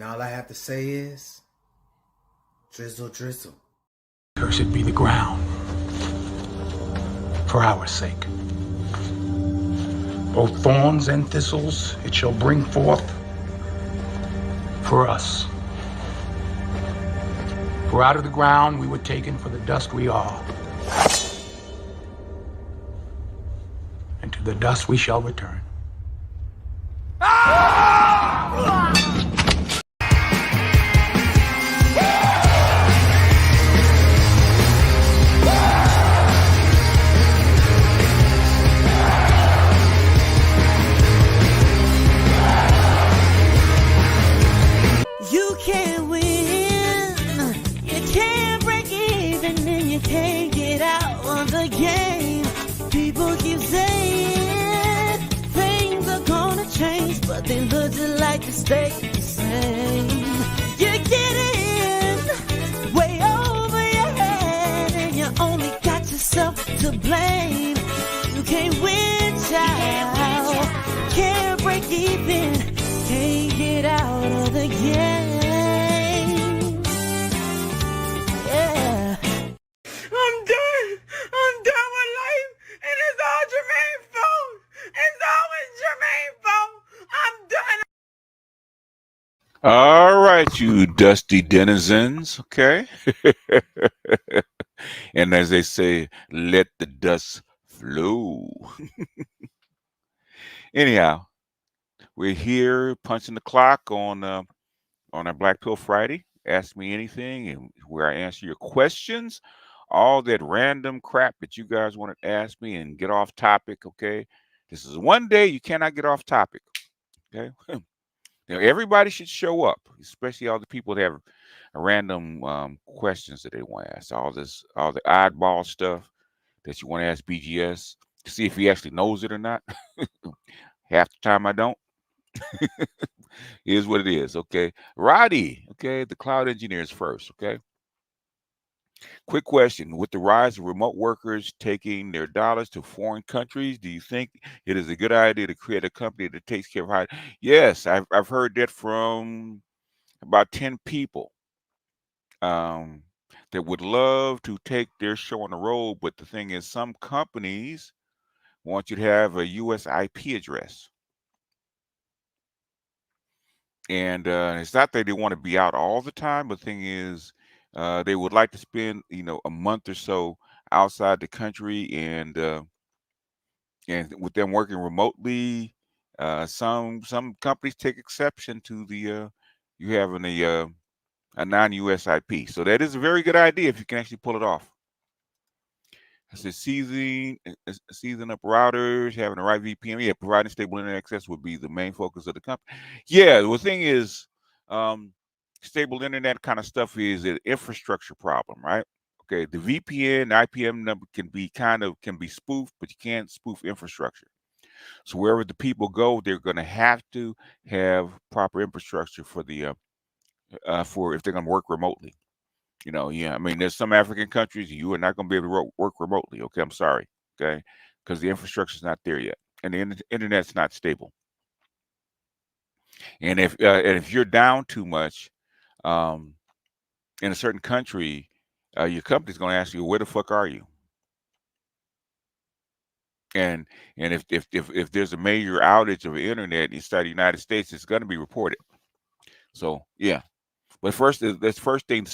And all I have to say is, drizzle, drizzle. Cursed be the ground, for our sake. Both thorns and thistles it shall bring forth for us. For out of the ground we were taken, for the dust we are. And to the dust we shall return. You can't win, you can't break even, and you can't get out of the game. People keep saying things are gonna change, but they look just like you stay the same. You get in way over your head, and you only got yourself to blame. You can't win, child, can't break even, can't get out of the game. Yeah. I'm done with life, and it's all Jermaine's fault. It's always Jermaine's fault. I'm done. All right, you dusty denizens, okay? And as they say, let the dust flow. Anyhow, we're here punching the clock on our Black Pill Friday. Ask me anything, and where I answer your questions. All that random crap that you guys want to ask me and get off topic, okay? This is one day you cannot get off topic, okay? Now, everybody should show up, especially all the people that have random questions that they want to ask. All the oddball stuff that you want to ask BGS to see if he actually knows it or not. Half the time I don't. Is what it is, okay? Roddy, okay, the cloud engineers first, okay? Quick question. With the rise of remote workers taking their dollars to foreign countries, do you think it is a good idea to create a company that takes care of hiring? Yes, I've heard that from about 10 people that would love to take their show on the road, but the thing is, some companies want you to have a US IP address. And it's not that they want to be out all the time, but the thing is, they would like to spend, a month or so outside the country, and with them working remotely, some companies take exception to the you having a non-US IP. So that is a very good idea if you can actually pull it off. I said season up routers, having the right VPN. Yeah, providing stable internet access would be the main focus of the company. Yeah, the thing is, stable internet kind of stuff is an infrastructure problem, right? Okay, the VPN, IPM number can be spoofed, but you can't spoof infrastructure. So wherever the people go, they're going to have to have proper infrastructure for the for if they're going to work remotely. Yeah, I mean, there's some African countries you are not going to be able to work remotely. Okay, I'm sorry. Okay, because the infrastructure is not there yet, and the internet's not stable. And if you're down too much, in a certain country, your company's going to ask you, "Where the fuck are you?" And if there's a major outage of the internet inside the United States, it's going to be reported. So yeah. But that's first thing.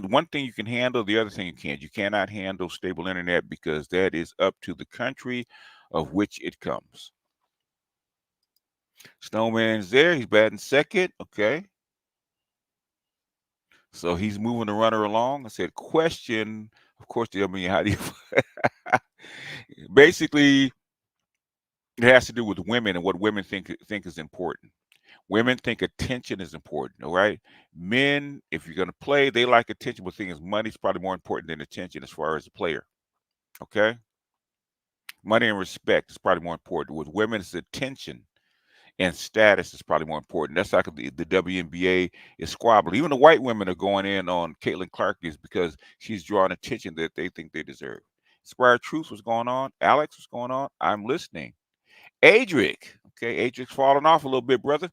One thing you can handle, the other thing you can't. You cannot handle stable internet because that is up to the country of which it comes. Snowman's there. He's batting second. Okay. So he's moving the runner along. I said, question. Of course, I mean, how do you? Basically, it has to do with women and what women think is important. Women think attention is important, all right? Men, if you're going to play, they like attention, but the thing is, money's probably more important than attention as far as a player, okay? Money and respect is probably more important. With women, it's attention and status is probably more important. That's like the WNBA is squabbling. Even the white women are going in on Caitlin Clark is because she's drawing attention that they think they deserve. Inspired Truth, what's going on? Alex, what's going on? I'm listening. Adric, okay, Adric's falling off a little bit, brother.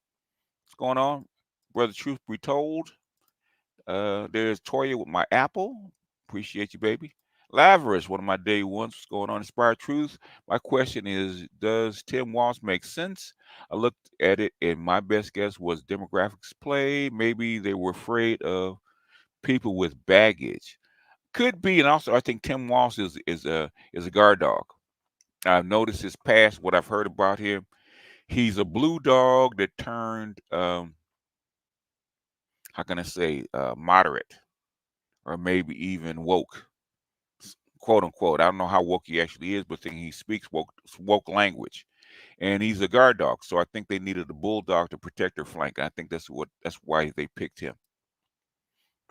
What's going on? Brother Truth Be Told. There's Toya with my apple. Appreciate you, baby. Laveris, one of my day ones. What's going on? Inspired Truth. My question is, does Tim Walz make sense? I looked at it, and my best guess was demographics play. Maybe they were afraid of people with baggage. Could be, and also I think Tim Walz is a guard dog. I've noticed his past. What I've heard about him, he's a blue dog that turned how can I say moderate or maybe even woke, quote unquote. I don't know how woke he actually is, but I think he speaks woke language, and he's a guard dog. So I think they needed a bulldog to protect their flank. I think that's why they picked him.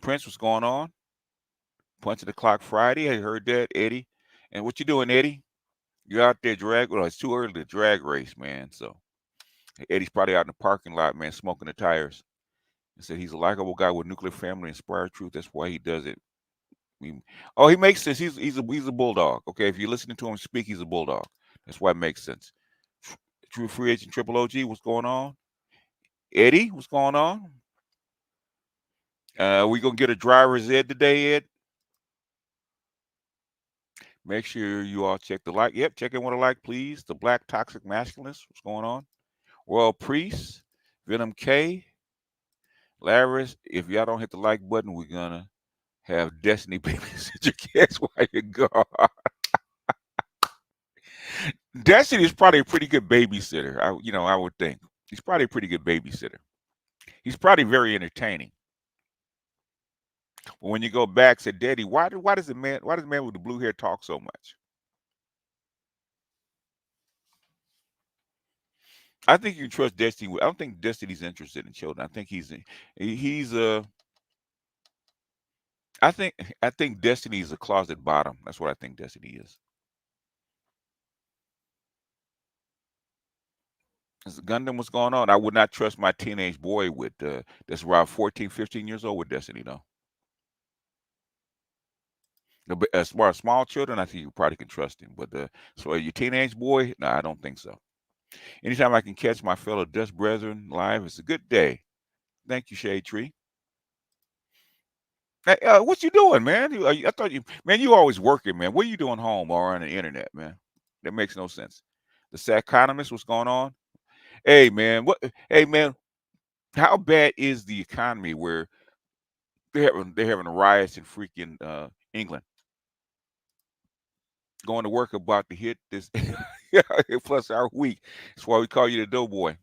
Prince, what's going on? Punch of the clock Friday. I heard that, Eddie. And what you doing, Eddie? You out there drag? Well, it's too early to drag race, man. So Eddie's probably out in the parking lot, man, smoking the tires. He said he's a likable guy with nuclear family, inspired truth. That's why he does it. Oh, he makes sense. He's a bulldog. Okay, if you're listening to him speak, he's a bulldog. That's why it makes sense. True free agent Triple OG, what's going on? Eddie, what's going on? We gonna get a driver's ed today, Ed. Make sure you all check the like. Yep, check in with a like, please. The Black Toxic Masculinist, what's going on? Royal Priest, Venom K, Laris. If y'all don't hit the like button, we're gonna have Destiny babysit your kids while you go. Destiny is probably a pretty good babysitter. I would think he's probably a pretty good babysitter. He's probably very entertaining. But when you go back, say, Daddy, why does the man with the blue hair talk so much? I think you can trust Destiny. I don't think Destiny's interested in children. I think he's I think I think Destiny is a closet bottom. That's what I think Destiny is. As Gundam, what's going on? I would not trust my teenage boy with that's around 14, 15 years old with Destiny though. As far as small children, I think you probably can trust him. But so your teenage boy, no, I don't think so. Anytime I can catch my fellow Dutch brethren live, it's a good day. Thank you, Shade Tree. Hey, what you doing, man? I thought man, you always working, man. What are you doing home or on the internet, man? That makes no sense. The Saconomist, what's going on? Hey, man, what? Hey, man, how bad is the economy where they're having riots in freaking England? Going to work about to hit this plus our week. That's why we call you the Doughboy.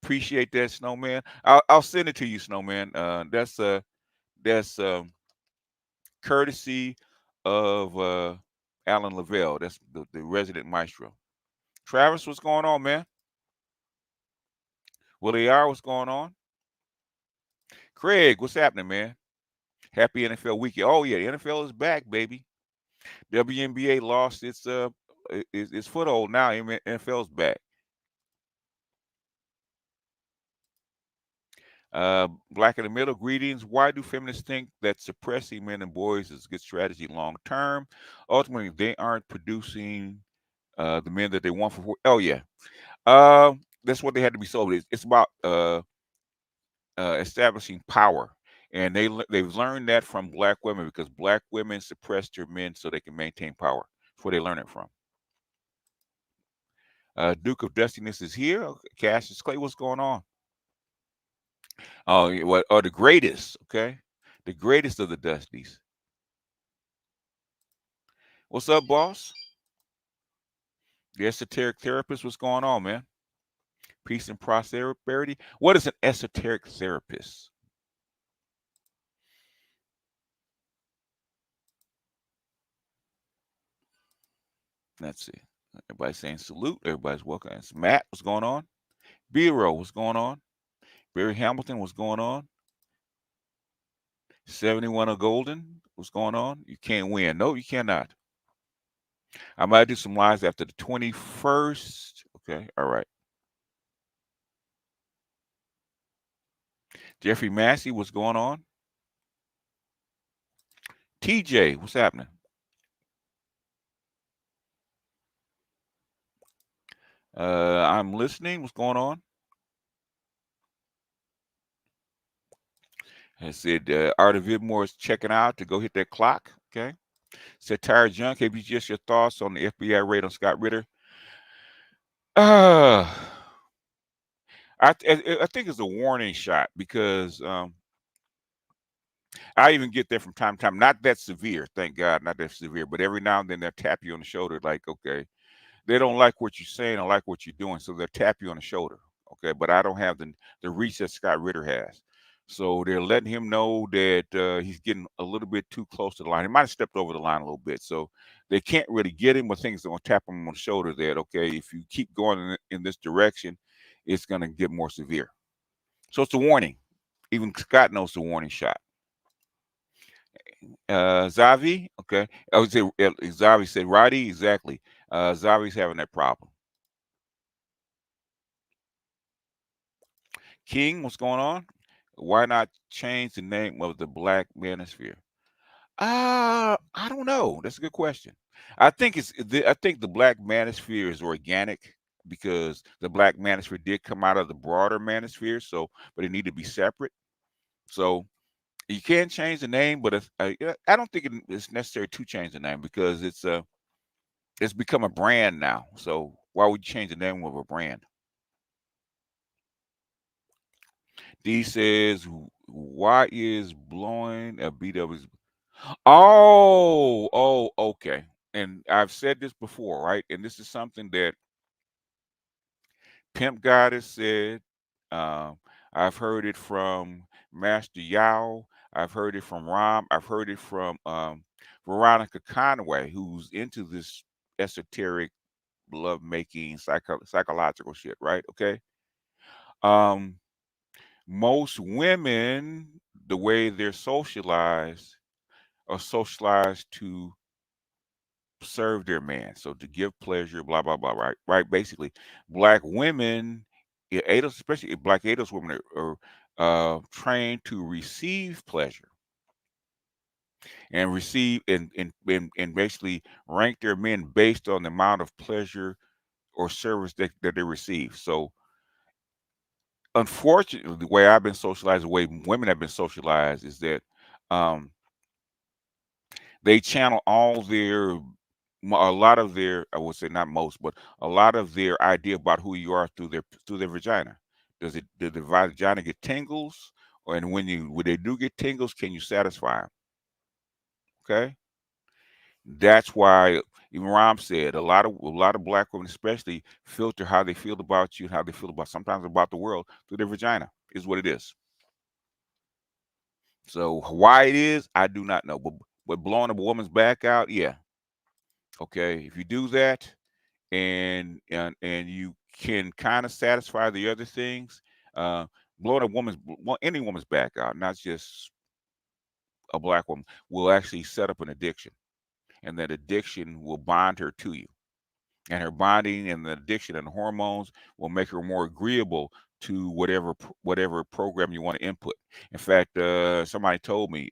Appreciate that, Snowman. I'll send it to you, Snowman. That's courtesy of Alan Lavelle. That's the resident maestro. Travis, what's going on, man? Willie R, what's going on? Craig, what's happening, man? Happy NFL weekend. Oh yeah, the NFL is back, baby. WNBA lost its foothold now. NFL's back. Black in the middle, greetings. Why do feminists think that suppressing men and boys is a good strategy long term? Ultimately, they aren't producing the men that they want for. Oh yeah, that's what they had to be sold. It's about establishing power, and they've learned that from black women because black women suppress their men so they can maintain power. That's where they learn it from. Duke of Dustiness is here. Okay, Cassius Clay, what's going on? Oh, what? Oh, the greatest. Okay, the greatest of the Dusties. What's up, boss? The esoteric therapist. What's going on, man? Peace and prosperity. What is an esoteric therapist? Let's see. Everybody's saying salute. Everybody's welcome. It's Matt. What's going on? Bureau. What's going on? Barry Hamilton. What's going on? 71 of Golden. What's going on? You can't win. No, you cannot. I might do some lives after the 21st. Okay. All right. Jeffrey Massey. What's going on? TJ. What's happening? I'm listening. What's going on? I said, Art of Vidmore is checking out to go hit that clock. Okay. Said, Tired Junk, have you just your thoughts on the FBI raid on Scott Ritter? Uh, I think it's a warning shot because I even get there from time to time. Not that severe, thank God, not that severe, but every now and then they'll tap you on the shoulder, like, okay, they don't like what you're saying or like what you're doing, so they'll tap you on the shoulder. Okay, but I don't have the reach that Scott Ritter has. So they're letting him know that he's getting a little bit too close to the line. He might have stepped over the line a little bit. So they can't really get him, but things are going to tap him on the shoulder that, okay, if you keep going in this direction, it's going to get more severe. So it's a warning. Even Scott knows the warning shot. Zavi, okay. I would say Zavi said, Roddy, exactly. Zavi's having that problem. King, what's going on? Why not change the name of the Black Manosphere? I don't know. That's a good question. I think the Black Manosphere is organic because the Black Manosphere did come out of the broader Manosphere, so but it need to be separate. So you can change the name, but I don't think it's necessary to change the name because it's become a brand now. So why would you change the name of a brand? D says, why is blowing a BW? Okay. And I've said this before, right? And this is something that Pimp Goddess said. Um, I've heard it from Master Yao. I've heard it from Ram. I've heard it from Veronica Conway, who's into this esoteric love making psychological shit, right? Okay. Um, most women, the way they're socialized, are socialized to serve their man, so to give pleasure, blah blah blah, right? Right. Basically, black women, ADOS, especially black ADOS women, are trained to receive pleasure and receive and basically rank their men based on the amount of pleasure or service that they receive. So unfortunately, the way I've been socialized, the way women have been socialized, is that um, they channel all their a lot of their, I would say not most, but a lot of their idea about who you are through their vagina. Does the vagina get tingles, or and when they do get tingles, can you satisfy them? Okay, that's why even Ram said a lot of black women especially filter how they feel about you and how they feel about sometimes about the world through their vagina is what it is. So why it is, I do not know. But blowing a woman's back out, yeah, okay. If you do that, and you can kind of satisfy the other things. Uh, blowing any woman's back out, not just a black woman, will actually set up an addiction, and that addiction will bond her to you. And her bonding and the addiction and the hormones will make her more agreeable to whatever program you want to input. In fact, somebody told me.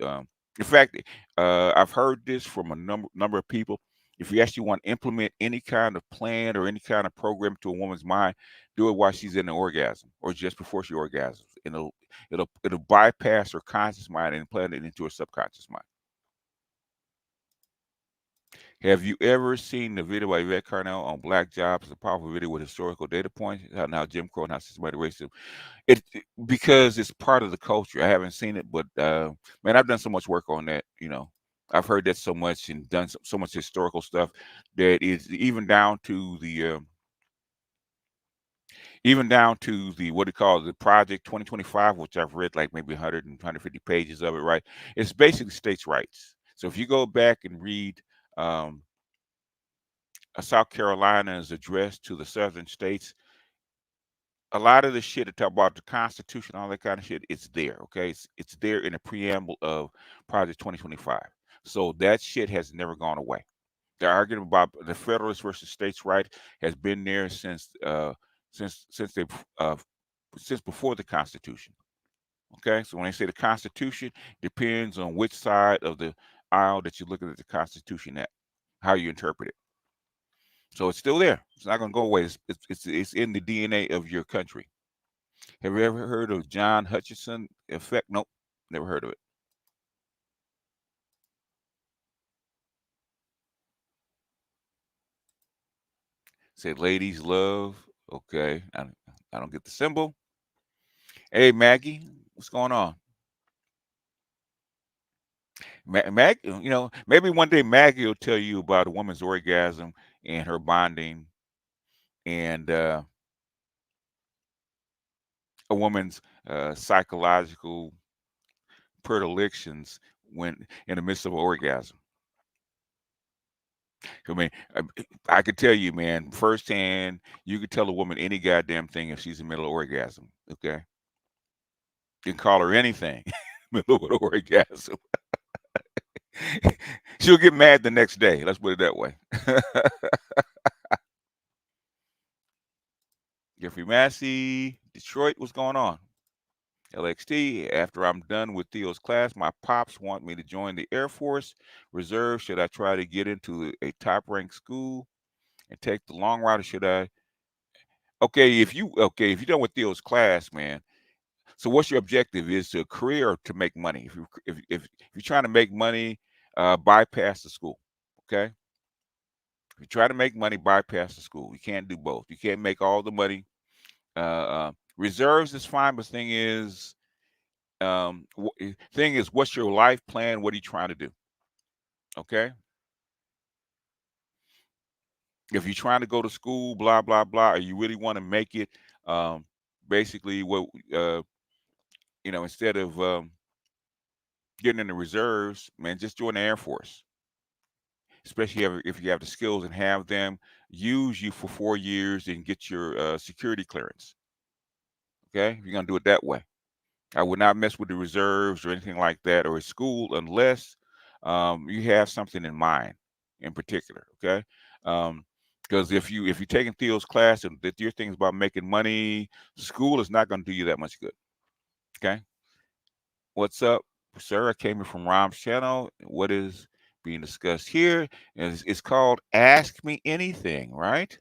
In fact, I've heard this from a number of people. If you actually want to implement any kind of plan or any kind of program to a woman's mind, do it while she's in the orgasm or just before she orgasms. And it'll bypass her conscious mind and implant it into her subconscious mind. Have you ever seen the video by Yvette Carnell on black jobs? It's a powerful video with historical data points, how now Jim Crow and how systematic racism. Because it's part of the culture. I haven't seen it, but man, I've done so much work on that. I've heard that so much and done so much historical stuff that is even down to the what do you call it, the Project 2025, which I've read like maybe 100 and 150 pages of it. Right, it's basically states' rights. So if you go back and read um, South Carolina's address to the southern states, a lot of the shit that talk about the Constitution, all that kind of shit, it's there. Okay, it's there in the preamble of Project 2025. So that shit has never gone away. The argument about the Federalist versus states' right has been there since they uh, since before the Constitution. Okay, so when they say the Constitution, depends on which side of the aisle that you're looking at the Constitution at, how you interpret it. So it's still there. It's not going to go away. It's in the DNA of your country. Have you ever heard of John Hutchinson effect? Nope. Never heard of it. Say ladies love. Okay, I don't get the symbol. Hey Maggie, what's going on? Mag, maybe one day Maggie will tell you about a woman's orgasm and her bonding, and a woman's psychological predilections when in the midst of an orgasm. I mean, I could tell you, man, firsthand, you could tell a woman any goddamn thing if she's in the middle of orgasm. Okay, you can call her anything, middle of an orgasm. She'll get mad the next day. Let's put it that way. Jeffrey Massey, Detroit, what's going on? LXT, after I'm done with Theo's class, my pops want me to join the Air Force Reserve. Should I try to get into a top ranked school and take the long route, or should I? If you're done with Theo's class, man. So what's your objective? Is to a career or to make money? If you're trying to make money, bypass the school. Okay. If you try to make money, bypass the school. You can't do both. You can't make all the money. Reserves is fine, but thing is, what's your life plan? What are you trying to do? Okay. If you're trying to go to school, blah blah blah, or you really want to make it, um, basically, what instead of getting in the reserves, man, just join the Air Force. Especially if you have the skills and have them, use you for 4 years and get your security clearance. Okay, you're gonna do it that way. I would not mess with the reserves or anything like that or a school unless you have something in mind in particular. Okay, because if you're taking Theo's class and that your thing's about making money, school is not going to do you that much good. Okay, what's up, sir? I came in from Rom's channel. What is being discussed here? And it's called "Ask Me Anything," right?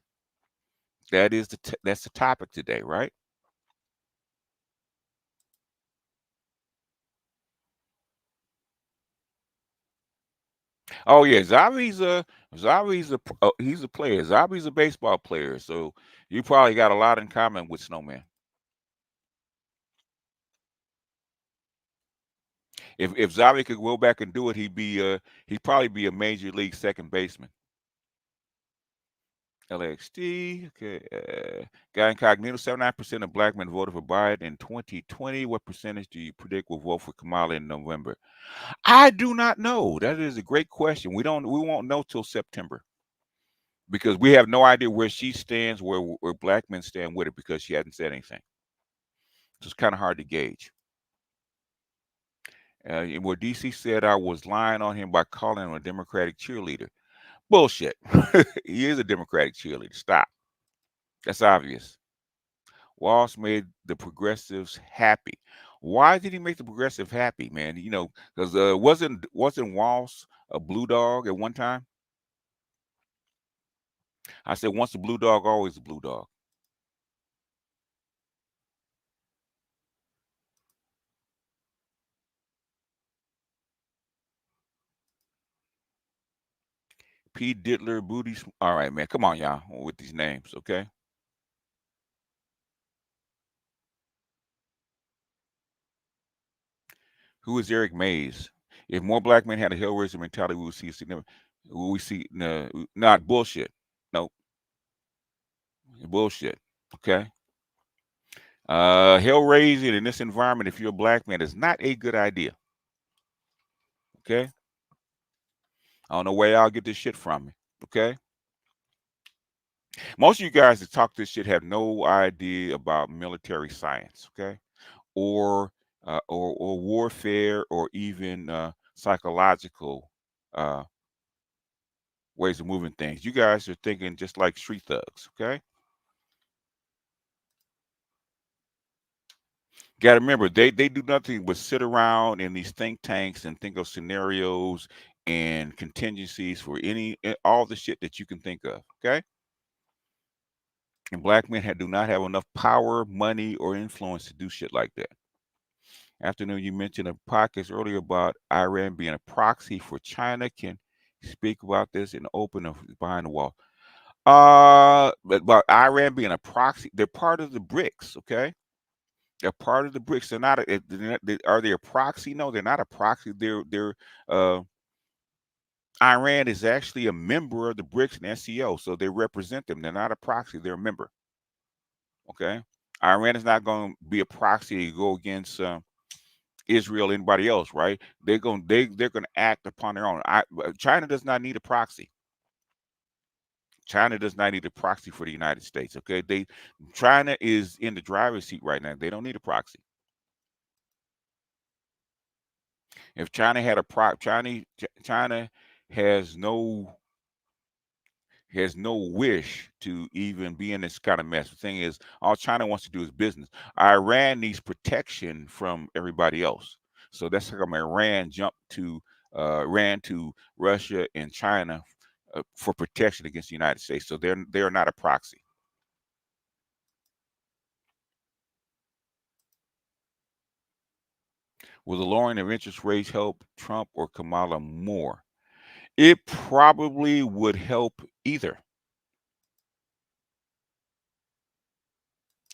That's the topic today, right? Oh yeah, he's a player. Zabi's a baseball player, so you probably got a lot in common with Snowman. If Zabi could go back and do it, he'd probably be a major league second baseman. LXD, okay. Guy Incognito, 79% of black men voted for Biden in 2020. What percentage do you predict will vote for Kamala in November? I do not know. That is a great question. We won't know till September. Because we have no idea where she stands, where black men stand with her, because she hasn't said anything. So it's kind of hard to gauge. Where DC said I was lying on him by calling him a Democratic cheerleader. Bullshit. He is a Democratic cheerleader. Stop. That's obvious. Walsh made the progressives happy. Why did he make the progressive happy, man? Because wasn't Walsh a blue dog at one time? I said once a blue dog, always a blue dog. P. Diddler, Booty. All right, man. Come on, y'all, with these names, okay? Who is Eric Mays? If more black men had a Hellraiser mentality, we would see a significant. We see no, not bullshit. No bullshit. Okay. Hellraising in this environment, if you're a black man, is not a good idea. Okay. I don't know where y'all get this shit from me. Okay. Most of you guys that talk this shit have no idea about military science. Okay. Or warfare or even psychological uh, ways of moving things. You guys are thinking just like street thugs, okay? Got to remember, they do nothing but sit around in these think tanks and think of scenarios and contingencies for all the shit that you can think of, okay? And black men do not have enough power, money, or influence to do shit like that. Afternoon, you mentioned a podcast earlier about Iran being a proxy for China. Can you speak about this in the open or behind the wall? But about Iran being a proxy, they're part of the BRICS. Okay, they're part of the BRICS. They're not. Are they a proxy? No, they're not a proxy. Uh, Iran is actually a member of the BRICS and SCO, so they represent them. They're not a proxy. They're a member. Okay, Iran is not going to be a proxy to go against Israel, anybody else, right? They're going to act upon their own. China does not need a proxy. China does not need a proxy for the United States. Okay, China is in the driver's seat right now. They don't need a proxy. If China had a China has no has no wish to even be in this kind of mess. The thing is, all China wants to do is business. Iran needs protection from everybody else. So that's how come Iran ran to Russia and China for protection against the United States. So they're not a proxy. Will the lowering of interest rates help Trump or Kamala more? It probably would help either.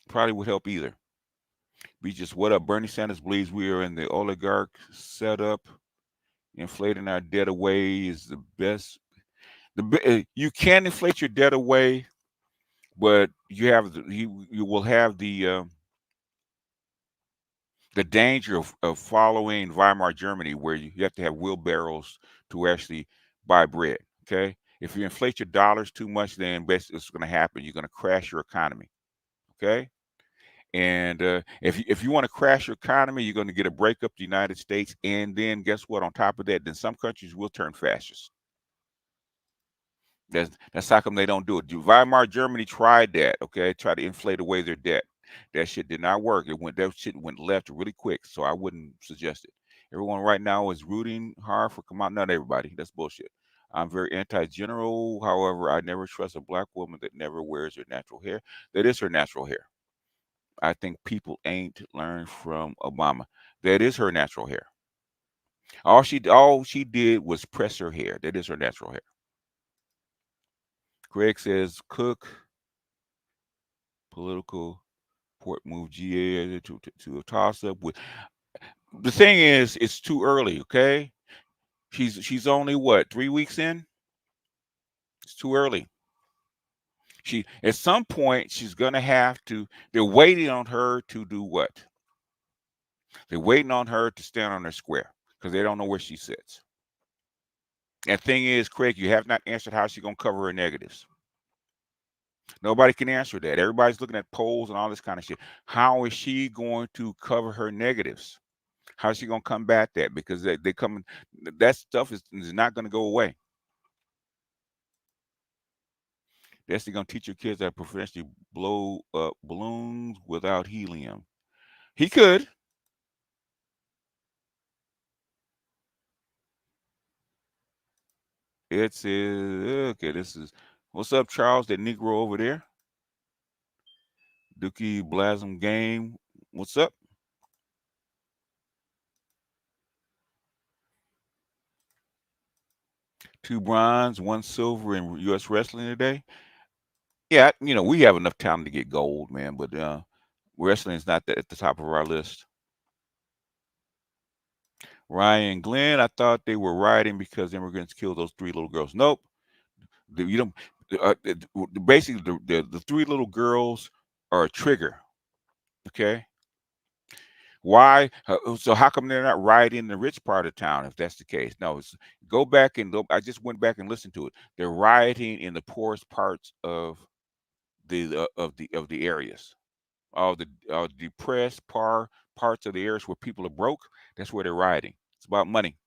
Probably would help either. We just what up? Bernie Sanders believes we are in the oligarch setup. Inflating our debt away is the best. You can inflate your debt away, but you will have the danger of following Weimar Germany, where you have to have wheelbarrows to actually buy bread. Okay, if you inflate your dollars too much, then basically what's going to happen? You're going to crash your economy. Okay, and if you want to crash your economy, you're going to get a breakup the United States, and then guess what? On top of that, then some countries will turn fascist. That's how come they don't do it. Weimar Germany tried that. Okay, tried to inflate away their debt. That shit did not work. That shit went left really quick. So I wouldn't suggest it. Everyone right now is rooting hard for come out. Not everybody. That's bullshit. I'm very anti-general. However, I never trust a black woman that never wears her natural hair. That is her natural hair. I think people ain't learned from Obama. That is her natural hair. All she did was press her hair. That is her natural hair. Greg says Cook political port move GA to a toss up with. The thing is, it's too early. Okay, she's only what 3 weeks in. It's too early. She at some point she's gonna have to. They're waiting on her to do what? They're waiting on her to stand on her square because they don't know where she sits. And thing is, Craig, you have not answered how she's gonna cover her negatives. Nobody can answer that. Everybody's looking at polls and all this kind of shit. How is she going to cover her negatives? How's she gonna combat that? Because they come, that stuff is not gonna go away. That's gonna teach your kids how to professionally blow up balloons without helium. He could. It's okay. This is what's up, Charles? That Negro over there, Dookie Blasm Game. What's up? Two bronze, one silver in U.S. wrestling today. Yeah, we have enough talent to get gold, man. But wrestling is not at the top of our list. Ryan Glenn, I thought they were rioting because immigrants killed those three little girls. Nope. You don't. Basically, the three little girls are a trigger. Okay. Why? So how come they're not rioting in the rich part of town? If that's the case, no. Go back and look. I just went back and listened to it. They're rioting in the poorest parts of the areas. All the depressed parts of the areas where people are broke. That's where they're rioting. It's about money.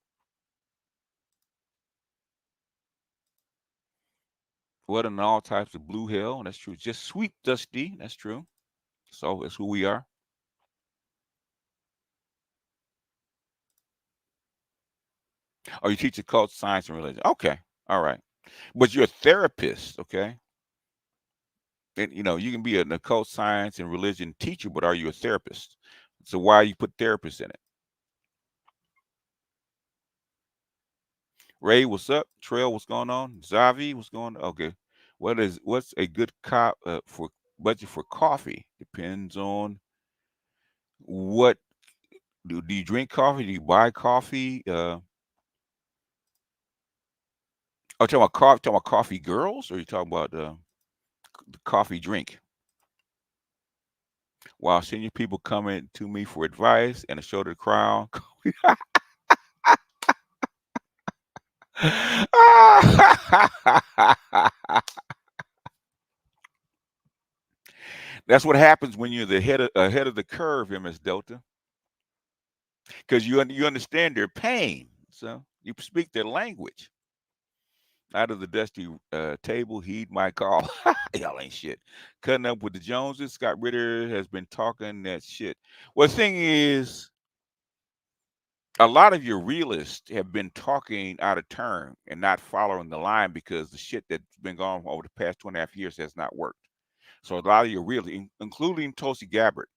What in all types of blue hell? That's true. Just sweet dusty. That's true. So that's who we are. Oh, you teach occult science and religion. Okay. All right. But you're a therapist, okay? And you can be an occult science and religion teacher, but are you a therapist? So why you put therapist in it? Ray, what's up? Trail, what's going on? Zavi, what's going on? Okay. What's a good for budget for coffee? Depends on what do you drink coffee? Do you buy coffee? Oh, talking about coffee girls, or you talking about the coffee drink? While senior people coming to me for advice and a show to the crowd. That's what happens when you're the ahead of the curve, MS Delta, because you understand their pain, so you speak their language. Out of the dusty table, heed my call. Y'all ain't shit. Cutting up with the Joneses. Scott Ritter has been talking that shit. Well, the thing is, a lot of your realists have been talking out of turn and not following the line because the shit that's been going on over the past 2.5 years has not worked. So a lot of your realists, including Tulsi Gabbard.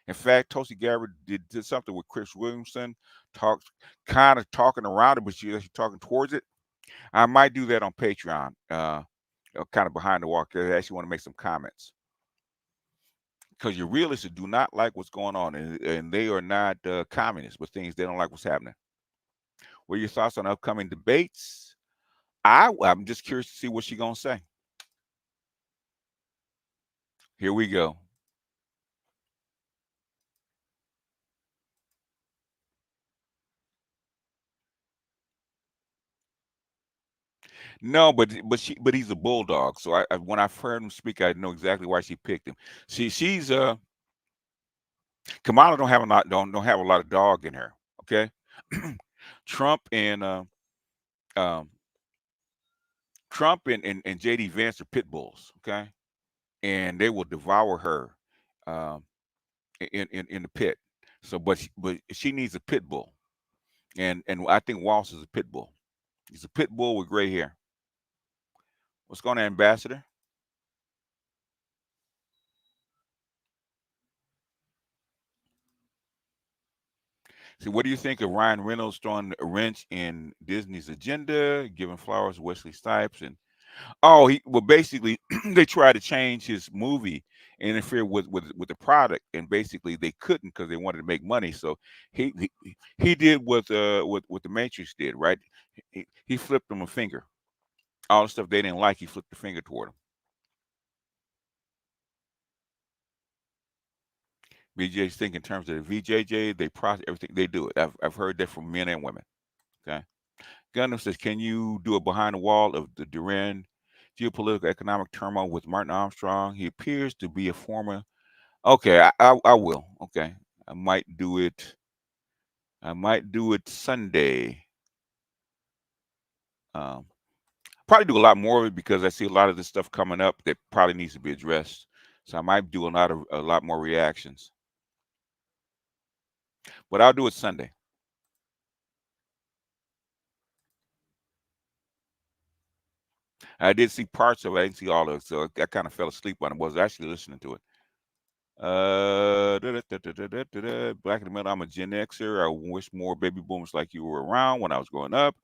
In fact, Tulsi Gabbard did something with Chris Williamson, talked kind of talking around it, but she's actually talking towards it. I might do that on Patreon, kind of behind the wall, because I actually want to make some comments. Because your realists do not like what's going on, and they are not communists, but things they don't like what's happening. What are your thoughts on upcoming debates? I'm just curious to see what she's gonna say. Here we go. No, but he's a bulldog. So when I heard him speak, I know exactly why she picked him. She's Kamala don't have a lot of dog in her. Okay, Trump and um, Trump and JD Vance are pit bulls. Okay, and they will devour her um, in the pit. So, but she needs a pit bull, and I think Walsh is a pit bull. He's a pit bull with gray hair. What's going on, Ambassador? See, what do you think of Ryan Reynolds throwing a wrench in Disney's agenda, giving flowers to Wesley Snipes, and he well basically they tried to change his movie, interfere with the product, and basically they couldn't because they wanted to make money. So he did what the Matrix did, right? He flipped them a finger. All the stuff they didn't like, he flipped the finger toward them. VJs think in terms of the VJJ, they process everything, they do it. I've heard that from men and women. Okay. Gundam says, can you do a behind the wall of the Duran geopolitical economic turmoil with Martin Armstrong? He appears to be a former. Okay, I will. Okay, I might do it. I might do it Sunday. Um, Probably do a lot more of it because I see a lot of this stuff coming up that probably needs to be addressed. So I might do a lot more reactions. But I'll do it Sunday. I did see parts of it. I didn't see all of it, so I kind of fell asleep on it. Was actually listening to it. Black in the middle. I'm a Gen Xer. I wish more baby boomers like you were around when I was growing up.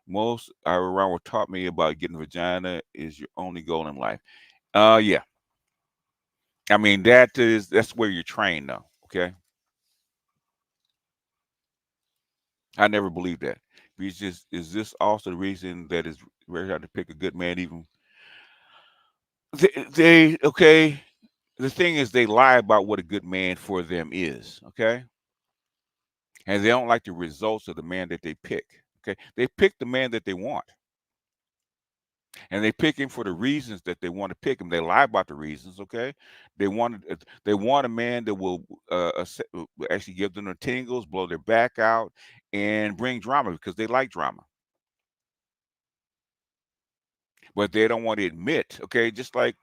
Most I were around were taught me about getting vagina is your only goal in life. Yeah. I mean that's where you're trained though. Okay. I never believed that. Because is this also the reason that it's very hard to pick a good man? Even they okay. The thing is, they lie about what a good man for them is. Okay, and they don't like the results of the man that they pick. Okay, they pick the man that they want, and they pick him for the reasons that they want to pick him. They lie about the reasons. Okay, they want a man that will actually give them the tingles, blow their back out, and bring drama because they like drama. But they don't want to admit. Okay, just like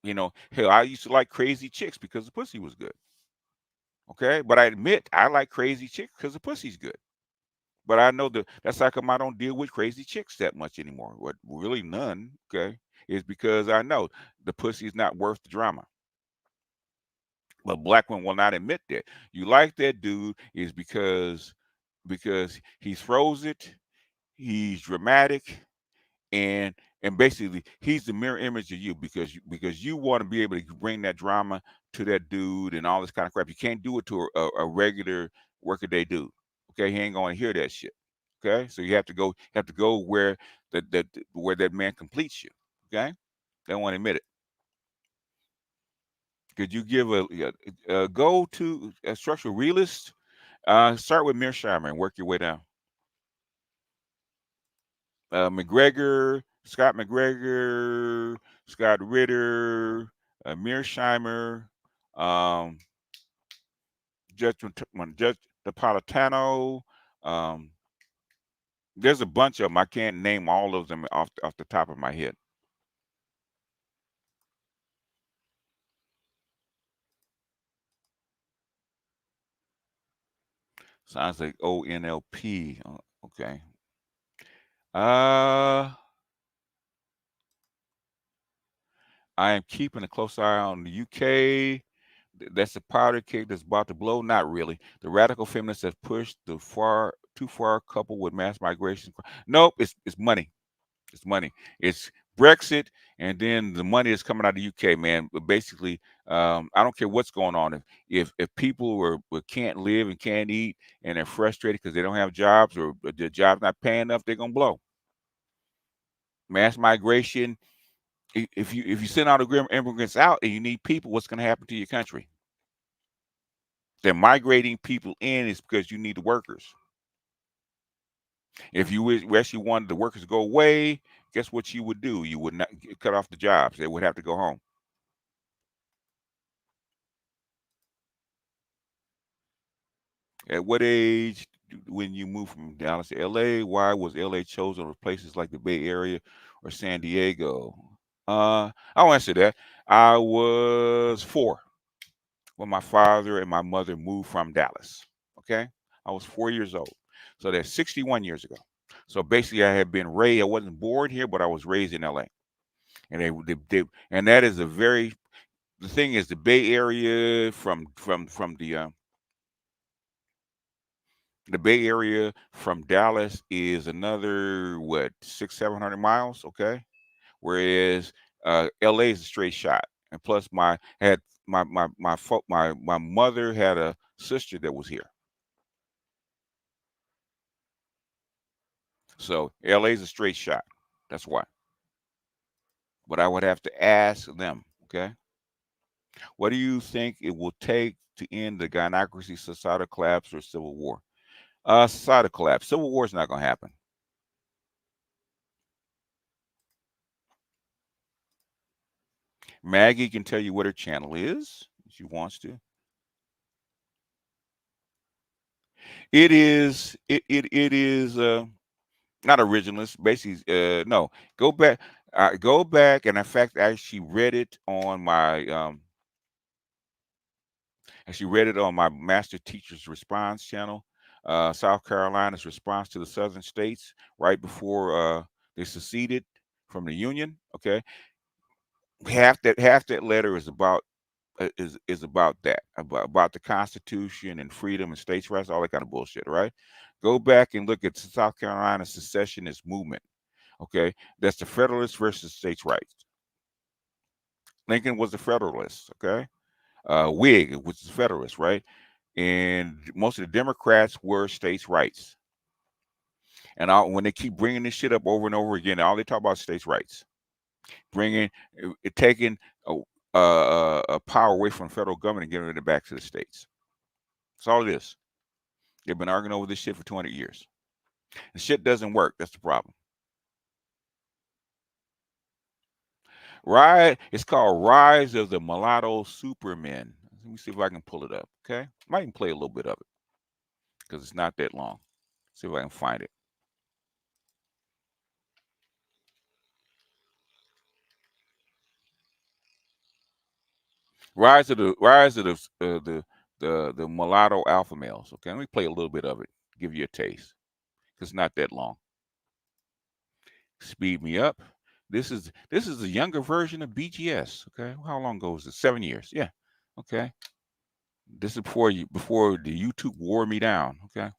hell, I used to like crazy chicks because the pussy was good. Okay, but I admit I like crazy chicks because the pussy's good. But I know that's how come I don't deal with crazy chicks that much anymore. What really none, okay, is because I know the pussy is not worth the drama. But black women will not admit that. You like that dude is because he throws it, He's dramatic, and basically he's the mirror image of you, because you want to be able to bring that drama to that dude and all this kind of crap. You can't do it to a regular workaday dude. Okay, he ain't going to hear that shit. Okay, so you have to go where where that man completes you. Okay, they won't admit it. Could you give a go to a structural realist? Start with Mearsheimer and work your way down. McGregor, Scott McGregor, Scott Ritter, Mearsheimer, um, Judge Napolitano. Um, there's a bunch of them. I can't name all of them off the top of my head. Sounds like ONLP. Okay. Uh, I am keeping a close eye on the UK. That's a powder keg that's about to blow. Not really. The radical feminists have pushed the too far couple with mass migration. Nope, it's money. It's money. It's Brexit, and then the money is coming out of the UK, man. But basically, I don't care what's going on. If people can't live and can't eat, and they're frustrated because they don't have jobs, or their job's not paying enough, they're gonna blow. Mass migration. If you send all the immigrants out and you need people, what's going to happen to your country? They're migrating people in is because you need the workers. If you actually wanted the workers to go away, guess what you would do? You would not cut off the jobs. They would have to go home. At what age, when you moved from Dallas to LA, why was LA chosen over places like the Bay Area or San Diego? I'll answer that. I was 4 when my father and my mother moved from Dallas. Okay, I was 4 years old, so that's 61 years ago. So basically, I had been raised. I wasn't born here, but I was raised in LA, and and that is a very. The thing is, the Bay Area from the Bay Area from Dallas is another what 600-700 miles. Okay, whereas LA is a straight shot, and plus my mother had a sister that was here. So LA is a straight shot. That's why. But I would have to ask them, okay? What do you think it will take to end the gynocracy, societal collapse, or civil war? Societal collapse. Civil war is not going to happen. Maggie can tell you what her channel is if she wants to. It is not originalist. Basically, no. Go back. Go back, and in fact, I actually read it on my Master Teacher's Response channel. South Carolina's response to the Southern states right before they seceded from the Union. Okay, half that letter is about about that, about the Constitution and freedom and states' rights, all that kind of bullshit. Right? Go back and look at the South Carolina secessionist movement. Okay, that's the Federalists versus states' rights. Lincoln was a Federalist. Okay, Whig, which is Federalist, right? And most of the Democrats were states' rights. And when they keep bringing this shit up over and over again, all they talk about is states' rights, bringing, taking a power away from the federal government and giving it back to the states. That's all it is. They've been arguing over this shit for 200 years. The shit doesn't work. That's the problem. Right? It's called Rise of the Mulatto Supermen. Let me see if I can pull it up. Okay, might even play a little bit of it because it's not that long. See if I can find it. Rise of the mulatto alpha males. Okay, let me play a little bit of it, give you a taste. It's not that long. Speed me up. This is a younger version of BGS. Okay, how long ago was it? 7 years. Yeah. Okay. This is before the YouTube wore me down. Okay.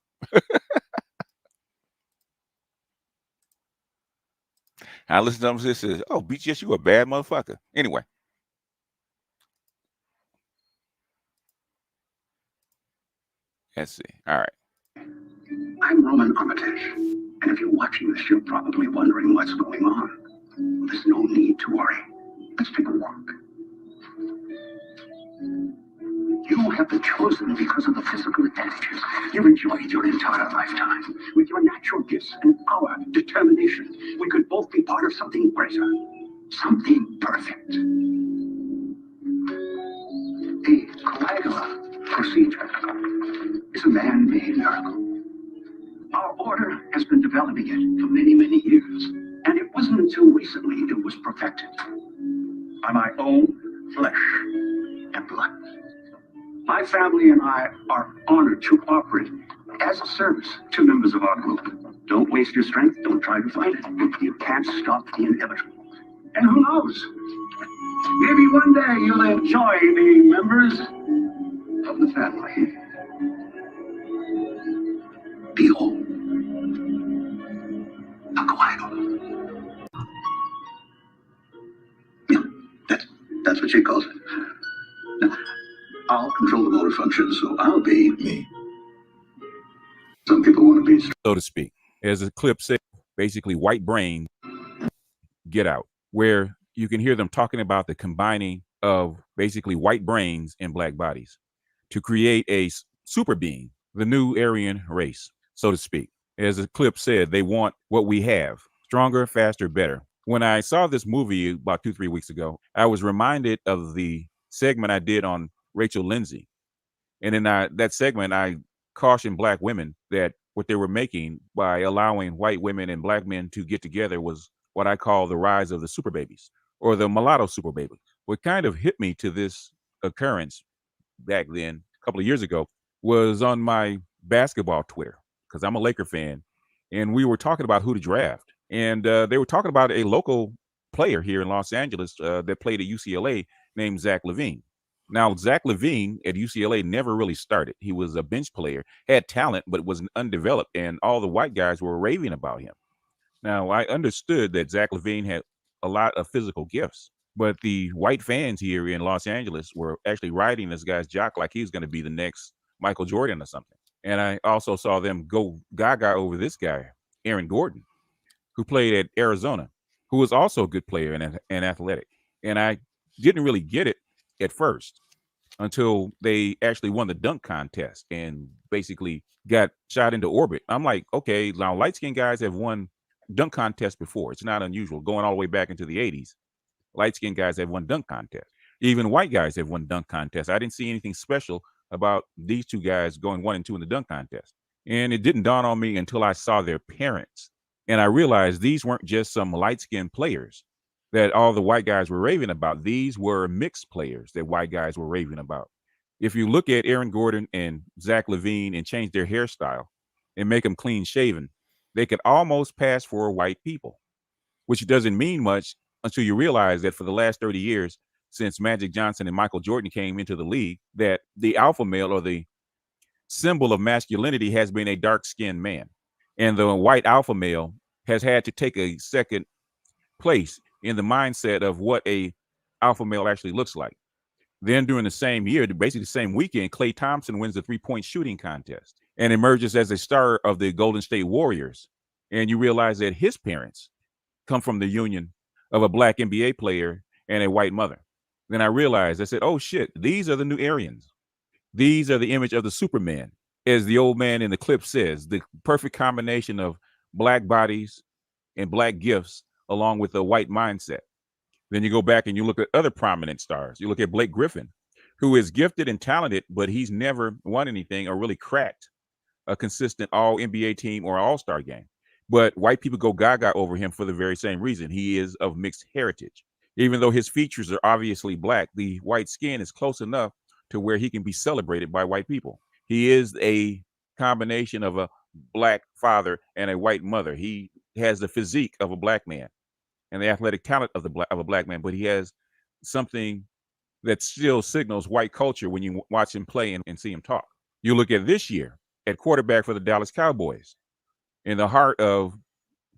I listen to them and says, "Oh, BGS, you a bad motherfucker." Anyway, let's see. All right. I'm Roman Armitage, and if you're watching this, you're probably wondering what's going on. There's no need to worry. Let's take a walk. You have been chosen because of the physical advantages you've enjoyed your entire lifetime. With your natural gifts and our determination, we could both be part of something greater, something perfect. The coagula procedure is a man-made miracle. Our order has been developing it for many, many years, and it wasn't until recently it was perfected by my own flesh and blood. My family and I are honored to operate as a service to members of our group. Don't waste your strength. Don't try to fight it. You can't stop the inevitable. And who knows? Maybe one day you'll enjoy being members of the family. Behold, a coagula. Yeah, that's what she calls it. Now, I'll control the motor function, so I'll be me. Some people want to be, so to speak. As the clip said, basically white brain get out, where you can hear them talking about the combining of basically white brains and black bodies to create a super being, the new Aryan race, so to speak. As the clip said, they want what we have, stronger, faster, better. When I saw this movie about 2-3 weeks ago, I was reminded of the segment I did on Rachel Lindsay. And in that segment, I cautioned black women that what they were making by allowing white women and black men to get together was what I call the rise of the super babies or the mulatto super baby. What kind of hit me to this occurrence back then, a couple of years ago, was on my basketball Twitter, because I'm a Laker fan, and we were talking about who to draft. And they were talking about a local player here in Los Angeles that played at UCLA named Zach LaVine. Now, Zach LaVine at UCLA never really started. He was a bench player, had talent, but was undeveloped, and all the white guys were raving about him. Now, I understood that Zach LaVine had a lot of physical gifts, but the white fans here in Los Angeles were actually riding this guy's jock like he was going to be the next Michael Jordan or something. And I also saw them go gaga over this guy, Aaron Gordon, who played at Arizona, who was also a good player and athletic. And I didn't really get it at first until they actually won the dunk contest and basically got shot into orbit. I'm like, okay, now light-skinned guys have won dunk contests before. It's not unusual. Going all the way back into the 80s, light-skinned guys have won dunk contests. Even white guys have won dunk contests. I didn't see anything special about these two guys going 1 and 2 in the dunk contest. And it didn't dawn on me until I saw their parents. And I realized these weren't just some light-skinned players that all the white guys were raving about. These were mixed players that white guys were raving about. If you look at Aaron Gordon and Zach LaVine and change their hairstyle and make them clean shaven, they could almost pass for white people, which doesn't mean much until you realize that for the last 30 years, since Magic Johnson and Michael Jordan came into the league, that the alpha male or the symbol of masculinity has been a dark-skinned man. And the white alpha male has had to take a second place in the mindset of what a alpha male actually looks like. Then during the same year, basically the same weekend, Klay Thompson wins the three-point shooting contest and emerges as a star of the Golden State Warriors. And you realize that his parents come from the union of a black NBA player and a white mother. Then I realized, I said, oh shit, these are the new Aryans. These are the image of the Superman. As the old man in the clip says, the perfect combination of black bodies and black gifts along with a white mindset. Then you go back and you look at other prominent stars. You look at Blake Griffin, who is gifted and talented, but he's never won anything or really cracked a consistent all NBA team or all-star game. But white people go gaga over him for the very same reason. He is of mixed heritage. Even though his features are obviously black, the white skin is close enough to where he can be celebrated by white people. He is a combination of a black father and a white mother. He has the physique of a black man and the athletic talent of a black man, but he has something that still signals white culture when you watch him play and see him talk. You look at this year at quarterback for the Dallas Cowboys, in the heart of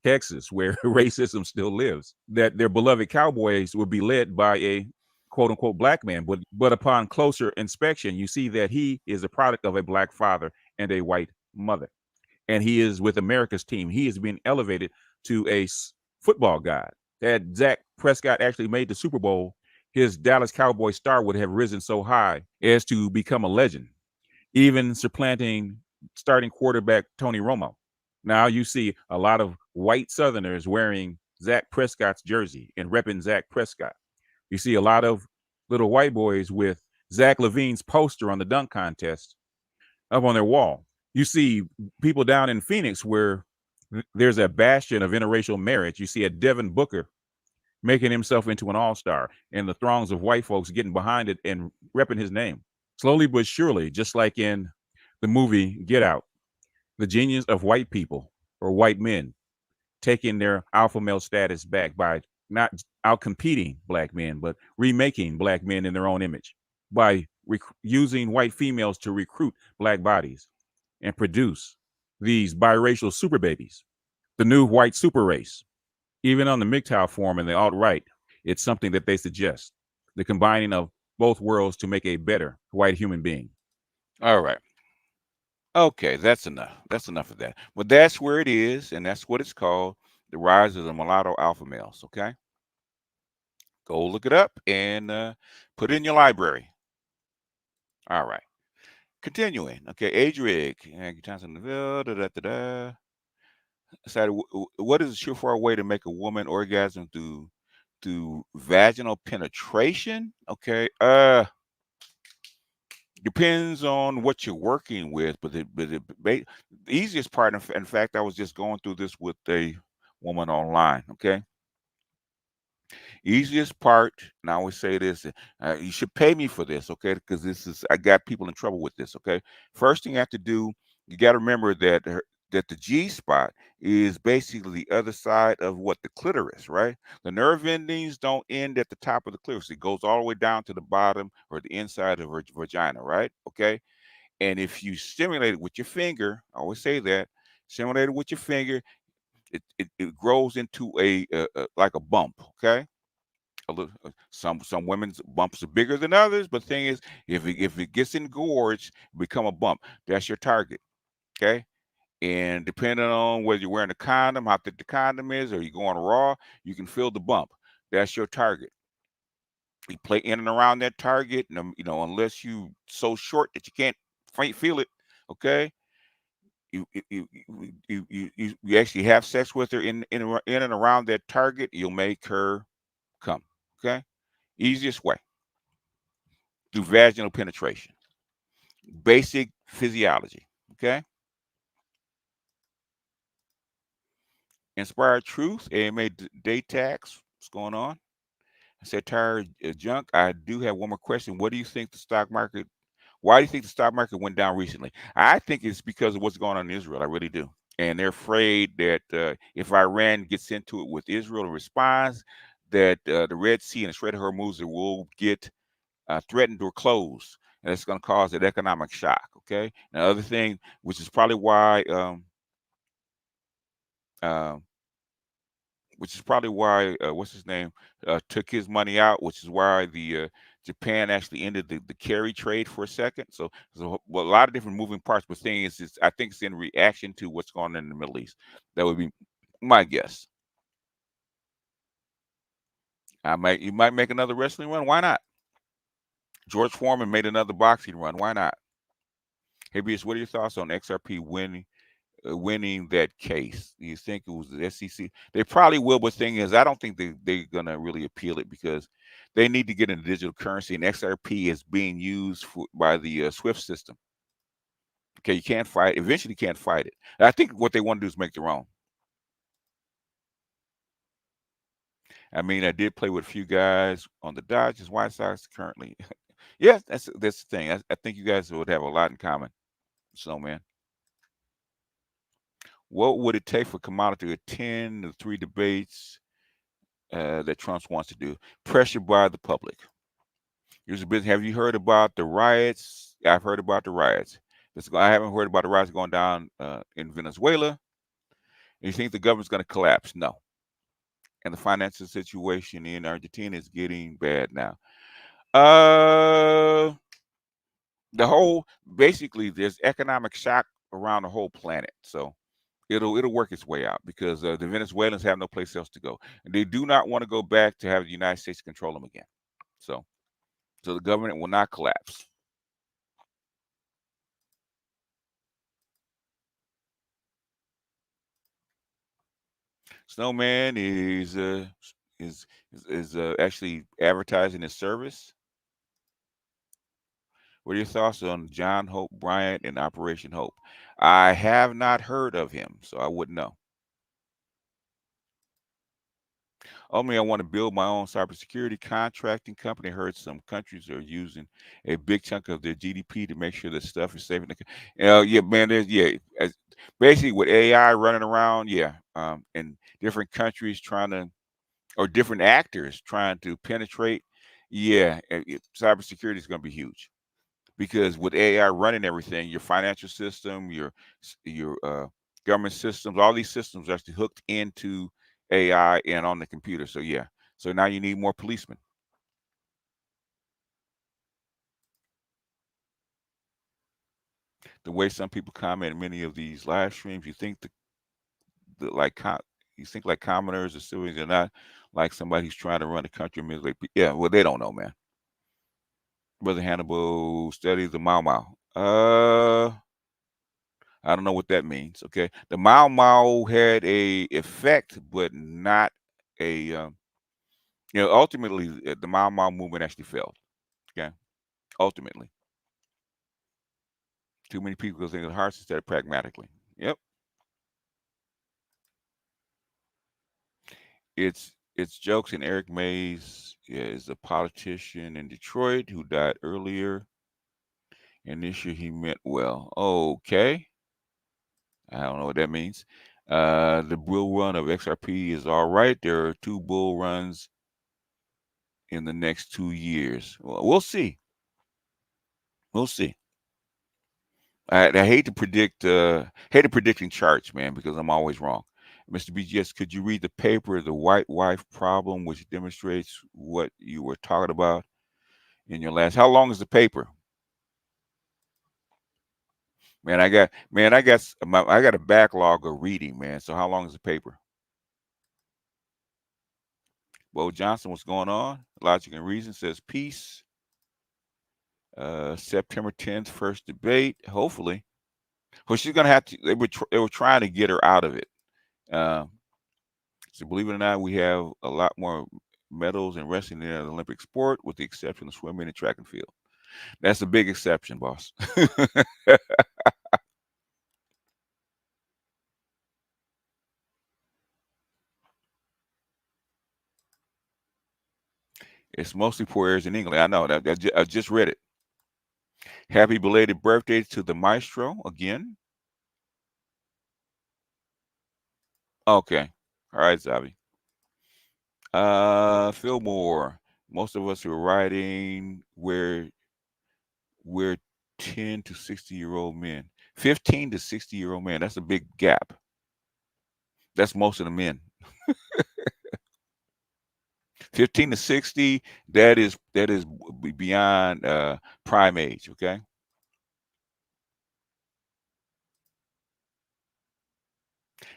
Texas, where racism still lives, that their beloved cowboys would be led by a quote unquote black man. But upon closer inspection, you see that he is a product of a black father and a white mother. And he is with America's team. He is being elevated to a football god. Had Dak Prescott actually made the Super Bowl, his Dallas Cowboy star would have risen so high as to become a legend, even supplanting starting quarterback Tony Romo. Now you see a lot of white Southerners wearing Zach Prescott's jersey and repping Zach Prescott. You see a lot of little white boys with Zach Levine's poster on the dunk contest up on their wall. You see people down in Phoenix where there's a bastion of interracial marriage. You see a Devin Booker making himself into an all-star and the throngs of white folks getting behind it and repping his name. Slowly but surely, just like in the movie Get Out, the genius of white people or white men taking their alpha male status back by not out competing black men, but remaking black men in their own image by using white females to recruit black bodies and produce these biracial super babies, the new white super race. Even on the MGTOW forum and the alt-right, it's something that they suggest, the combining of both worlds to make a better white human being. All right. Okay, that's enough. That's enough of that. But that's where it is, and that's what it's called, the rise of the mulatto alpha males. Okay, go look it up and put it in your library. All right, continuing. Okay, Adrig, Johnson, decided what is a surefire way to make a woman orgasm through vaginal penetration? Okay, depends on what you're working with, but the easiest part, in fact, I was just going through this with a woman online. Okay, easiest part, and I always say this, you should pay me for this, okay? Because I got people in trouble with this, okay? First thing you have to do, you got to remember that the G spot is basically the other side of what the clitoris, right? The nerve endings don't end at the top of the clitoris. It goes all the way down to the bottom or the inside of her vagina, right? Okay. And if you stimulate it with your finger, I always say that, stimulate it with your finger, it grows into like a bump, okay? A little, some women's bumps are bigger than others, but the thing is, if it gets engorged, become a bump. That's your target, okay? And depending on whether you're wearing a condom, how thick the condom is, or you're going raw, you can feel the bump. That's your target. You play in and around that target, and unless you so short that you can't feel it, okay? You actually have sex with her in and around that target, you'll make her come. Okay, easiest way through vaginal penetration, basic physiology. Okay, inspired truth. AMA day tax. What's going on? I said tired junk. I do have one more question. What do you think the stock market? Why do you think the stock market went down recently? I think it's because of what's going on in Israel. I really do. And they're afraid that if Iran gets into it with Israel and responds, that the Red Sea and the Strait of Hormuz will get threatened or closed, and it's going to cause an economic shock. Okay. Another thing, which is probably why, uh, what's his name took his money out, which is why the Japan actually ended the carry trade for a second. So there's a lot of different moving parts, but thing is, I think it's in reaction to what's going on in the Middle East. That would be my guess. You might make another wrestling run. Why not? George Foreman made another boxing run. Why not? Hey, Beatrice, what are your thoughts on XRP winning that case? Do you think it was the SEC? They probably will, but the thing is, I don't think they're gonna really appeal it because they need to get into digital currency, and XRP is being used by the SWIFT system. Okay, you can't fight. Eventually, you can't fight it. I think what they want to do is make their own. I mean, I did play with a few guys on the Dodgers, White Sox currently. Yes, that's the thing. I think you guys would have a lot in common. So, man, what would it take for Kamala to attend the 3 debates that Trump wants to do? Pressure by the public. Here's a business. Have you heard about the riots? I've heard about the riots. I haven't heard about the riots going down in Venezuela. You think the government's going to collapse? No. And the financial situation in Argentina is getting bad now. Uh, the whole basically there's economic shock around the whole planet. So it'll work its way out because the Venezuelans have no place else to go, and they do not want to go back to have the United States control them again. So the government will not collapse. Snowman is actually advertising his service. What are your thoughts on John Hope Bryant and Operation Hope? I have not heard of him, so I wouldn't know. Only I want to build my own cybersecurity contracting company. I heard some countries are using a big chunk of their GDP to make sure that stuff is safe. Yeah, man. Basically with AI running around, yeah, in different countries trying to, or different actors trying to penetrate. Yeah, cybersecurity is going to be huge because with AI running everything, your financial system, your government systems, all these systems are actually hooked into AI and on the computer. So yeah, so now you need more policemen. The way some people comment in many of these live streams, you think you think like commoners or civilians are not like somebody who's trying to run the country. Yeah, well, they don't know, man. Brother Hannibal studies the Mau Mau. I don't know what that means. Okay, the Mau Mau had a effect, but not a. Ultimately, the Mau Mau movement actually failed. Okay, ultimately, too many people go thinking hearts instead of pragmatically. Yep, it's jokes. And Eric Mays is a politician in Detroit who died earlier. And this year he meant well. Okay, I don't know what that means. The bull run of XRP is all right. There are 2 bull runs in the next 2 years. Well, we'll see. We'll see. I hate to predict, hate predicting charts, man, because I'm always wrong. Mr. BGS, could you read the paper, The White Wife Problem, which demonstrates what you were talking about in your last? How long is the paper? Man, I got a backlog of reading, man. So how long is the paper? Bo Johnson, what's going on? Logic and Reason says peace. September 10th, first debate. Hopefully. Well, she's gonna have to. They were trying to get her out of it. Uh, so believe it or not, we have a lot more medals in wrestling in the Olympic sport, with the exception of swimming and track and field. That's a big exception, boss. It's mostly poor areas in England. I know that. I just read it. Happy belated birthday to the maestro again. Okay. All right, Zabi. Fillmore. Most of us who are riding we're 10 to 60-year-old men. 15 to 60-year-old men. That's a big gap. That's most of the men. 15 to 60, that is beyond prime age, okay?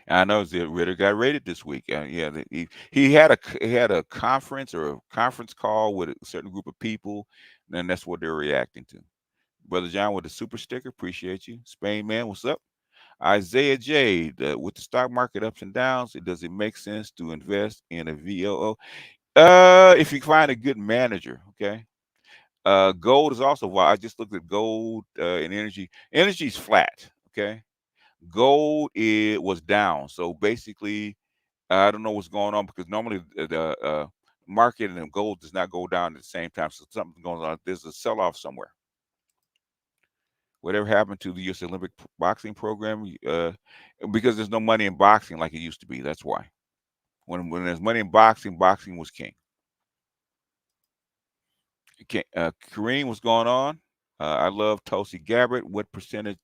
I know that Ritter got rated this week. Yeah, he had a conference or a conference call with a certain group of people, and that's what they're reacting to. Brother John with the super sticker, appreciate you. Spain man, what's up? Isaiah J, with the stock market ups and downs, does it make sense to invest in a VOO? If you find a good manager, okay. Gold is also why I just looked at gold and energy. Energy's flat, okay. Gold was down, so basically, I don't know what's going on because normally the market and gold does not go down at the same time. So something's going on. There's a sell-off somewhere. Whatever happened to the U.S. Olympic boxing program? Because there's no money in boxing like it used to be. That's why. When there's money in boxing, boxing was king. Kareem, what's going on? I love Tulsi Gabbard. What percentage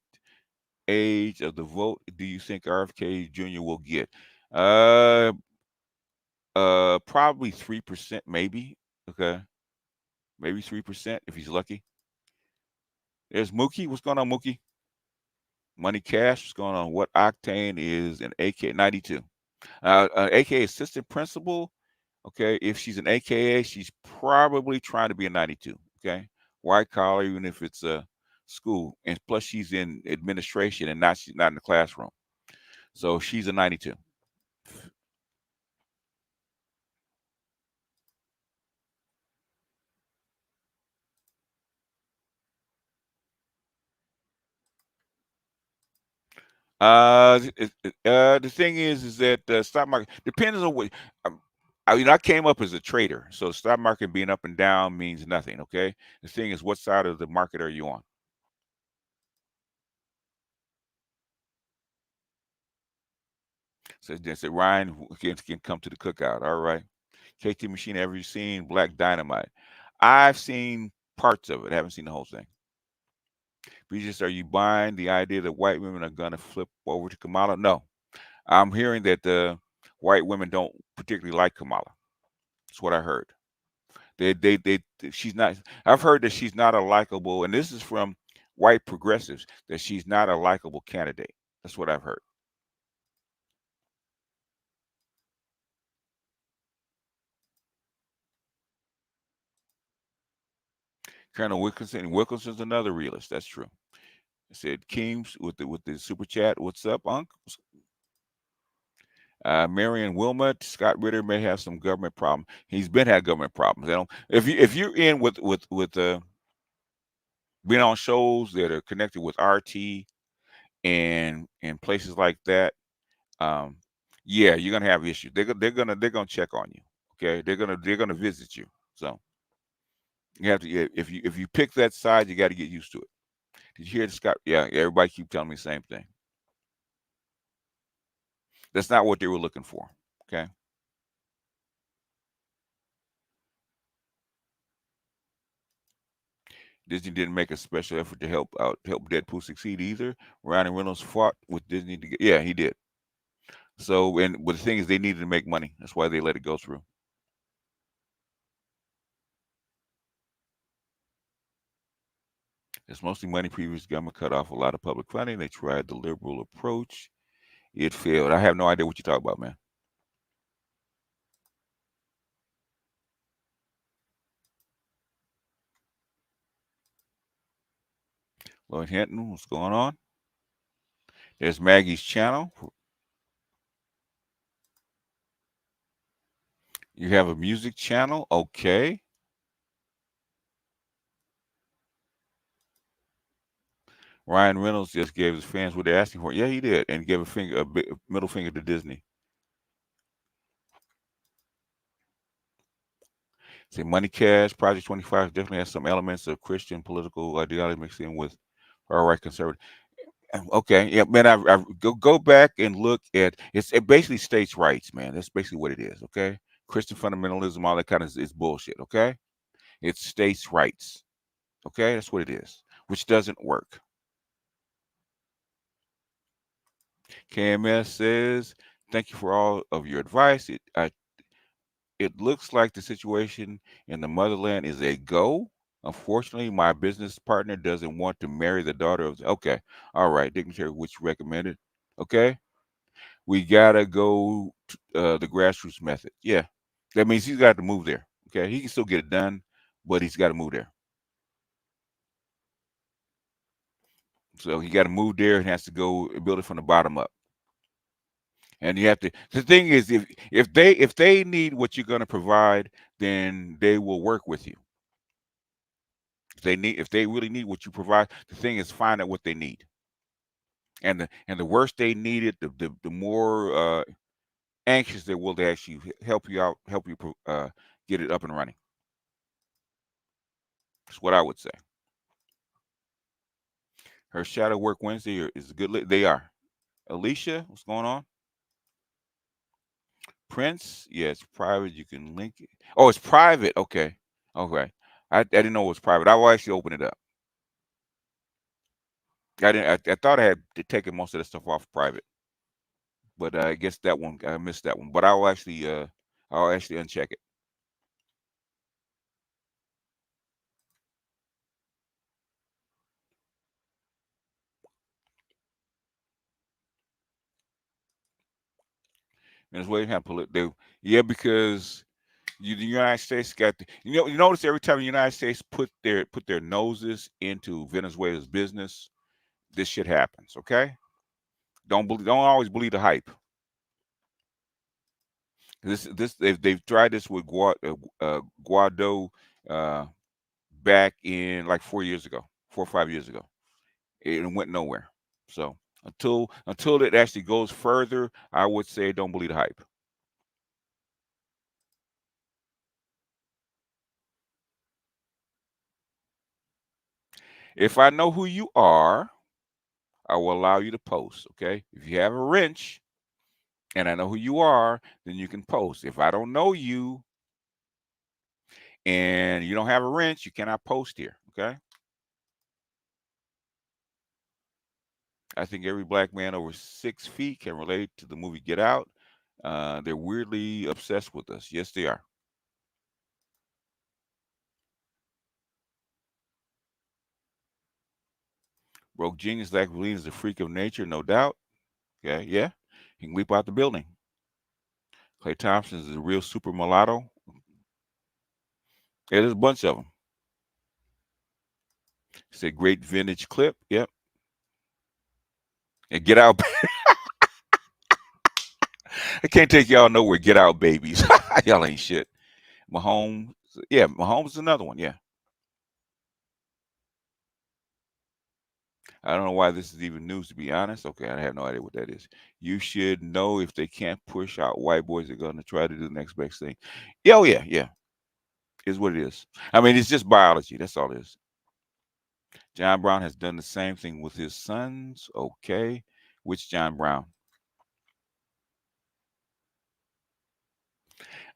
age of the vote do you think RFK Jr. will get? Uh, Probably 3%, maybe. Okay, maybe 3% if he's lucky. There's Mookie. What's going on, Mookie? Money Cash. What's going on? What octane is an AK 92? AKA assistant principal. Okay, if she's an AKA, she's probably trying to be a 92. Okay, white collar, even if it's a school, and plus she's in administration and not she's not in the classroom, so she's a 92. The thing is that stock market depends on what. I came up as a trader, so stock market being up and down means nothing. Okay, the thing is, what side of the market are you on? So they said Ryan can come to the cookout. All right, KT Machine. Have you seen Black Dynamite? I've seen parts of it. I haven't seen the whole thing. Regis, are you buying the idea that white women are gonna flip over to Kamala? No, I'm hearing that the white women don't particularly like Kamala. That's what I heard. She's not. I've heard that she's not a likable, and this is from white progressives that she's not a likable candidate. That's what I've heard. Colonel Wilkinson's another realist. That's true. I said Keems with the super chat. What's up, Unc? Marion Wilmot, Scott Ritter may have some government problem. He's been had government problems. You know, if you're in with being on shows that are connected with RT and places like that, um, yeah, you're gonna have issues. They're gonna check on you. Okay, they're gonna visit you. So you have to if you pick that side, you got to get used to it. Did you hear the Scott? Yeah, everybody keep telling me the same thing. That's not what they were looking for. Okay. Disney didn't make a special effort to help Deadpool succeed either. Ryan Reynolds fought with Disney to get. Yeah, he did. So, but the thing is, they needed to make money. That's why they let it go through. It's mostly money. Previous government cut off a lot of public funding. They tried the liberal approach. It failed. I have no idea what you talk about, man. Lloyd Hinton, what's going on? There's Maggie's channel. You have a music channel. Okay. Ryan Reynolds just gave his fans what they're asking for. Yeah, he did, and gave a middle finger to Disney. Say Money Cash, Project 25 definitely has some elements of Christian political ideology mixed in with far right conservative. Okay, yeah, man. I go back and look at it basically states' rights, man. That's basically what it is. Okay, Christian fundamentalism, all that kind of is bullshit. Okay, it's states' rights. Okay, that's what it is, which doesn't work. KMS says, "Thank you for all of your advice. It looks like the situation in the motherland is a go. Unfortunately, my business partner doesn't want to marry the daughter of." Okay, all right, dignitary, which recommended. Okay, we gotta go the grassroots method. Yeah, that means he's got to move there. Okay, he can still get it done, but he's got to move there. So he got to move there and has to go build it from the bottom up. And you have to. The thing is, if they need what you're going to provide, then they will work with you. If they really need what you provide, the thing is find out what they need. And the worse they need it, the more anxious they will to actually help you out, help you get it up and running. That's what I would say. Her shadow work Wednesday is good. They are. Alicia, what's going on? Prince, yeah, it's private. You can link it. Oh, it's private. Okay, okay. I didn't know it was private. I will actually open it up. I didn't. I thought I had taken most of the stuff off private, but I guess that one I missed that one. But I'll actually uncheck it. And it's way to have yeah, because the United States got you notice every time the United States put their noses into Venezuela's business, this shit happens. Okay, don't always believe the hype. This they've tried this with Guaido uh, back in like 4 years ago, 4 or 5 years ago. It went nowhere. So until it actually goes further, I would say don't believe the hype. If I know who you are, I will allow you to post. Okay. If you have a wrench and I know who you are, then you can post. If I don't know you and you don't have a wrench, you cannot post here. Okay. I think every black man over 6 feet can relate to the movie Get Out. They're weirdly obsessed with us. Yes, they are. Broke genius like Lean is a freak of nature, no doubt. Okay, yeah. He can leap out the building. Clay Thompson is a real super mulatto. Yeah, there's a bunch of them. It's a great vintage clip. Yep. And Get Out. I can't take y'all nowhere. Get Out babies. Y'all ain't shit. Mahomes. Yeah, Mahomes is another one. Yeah. I don't know why this is even news, to be honest. Okay, I have no idea what that is. You should know if they can't push out white boys, they're going to try to do the next best thing. Yeah, oh, yeah, yeah. Is what it is. I mean, it's just biology. That's all it is. John Brown has done the same thing with his sons. Okay. Which John Brown?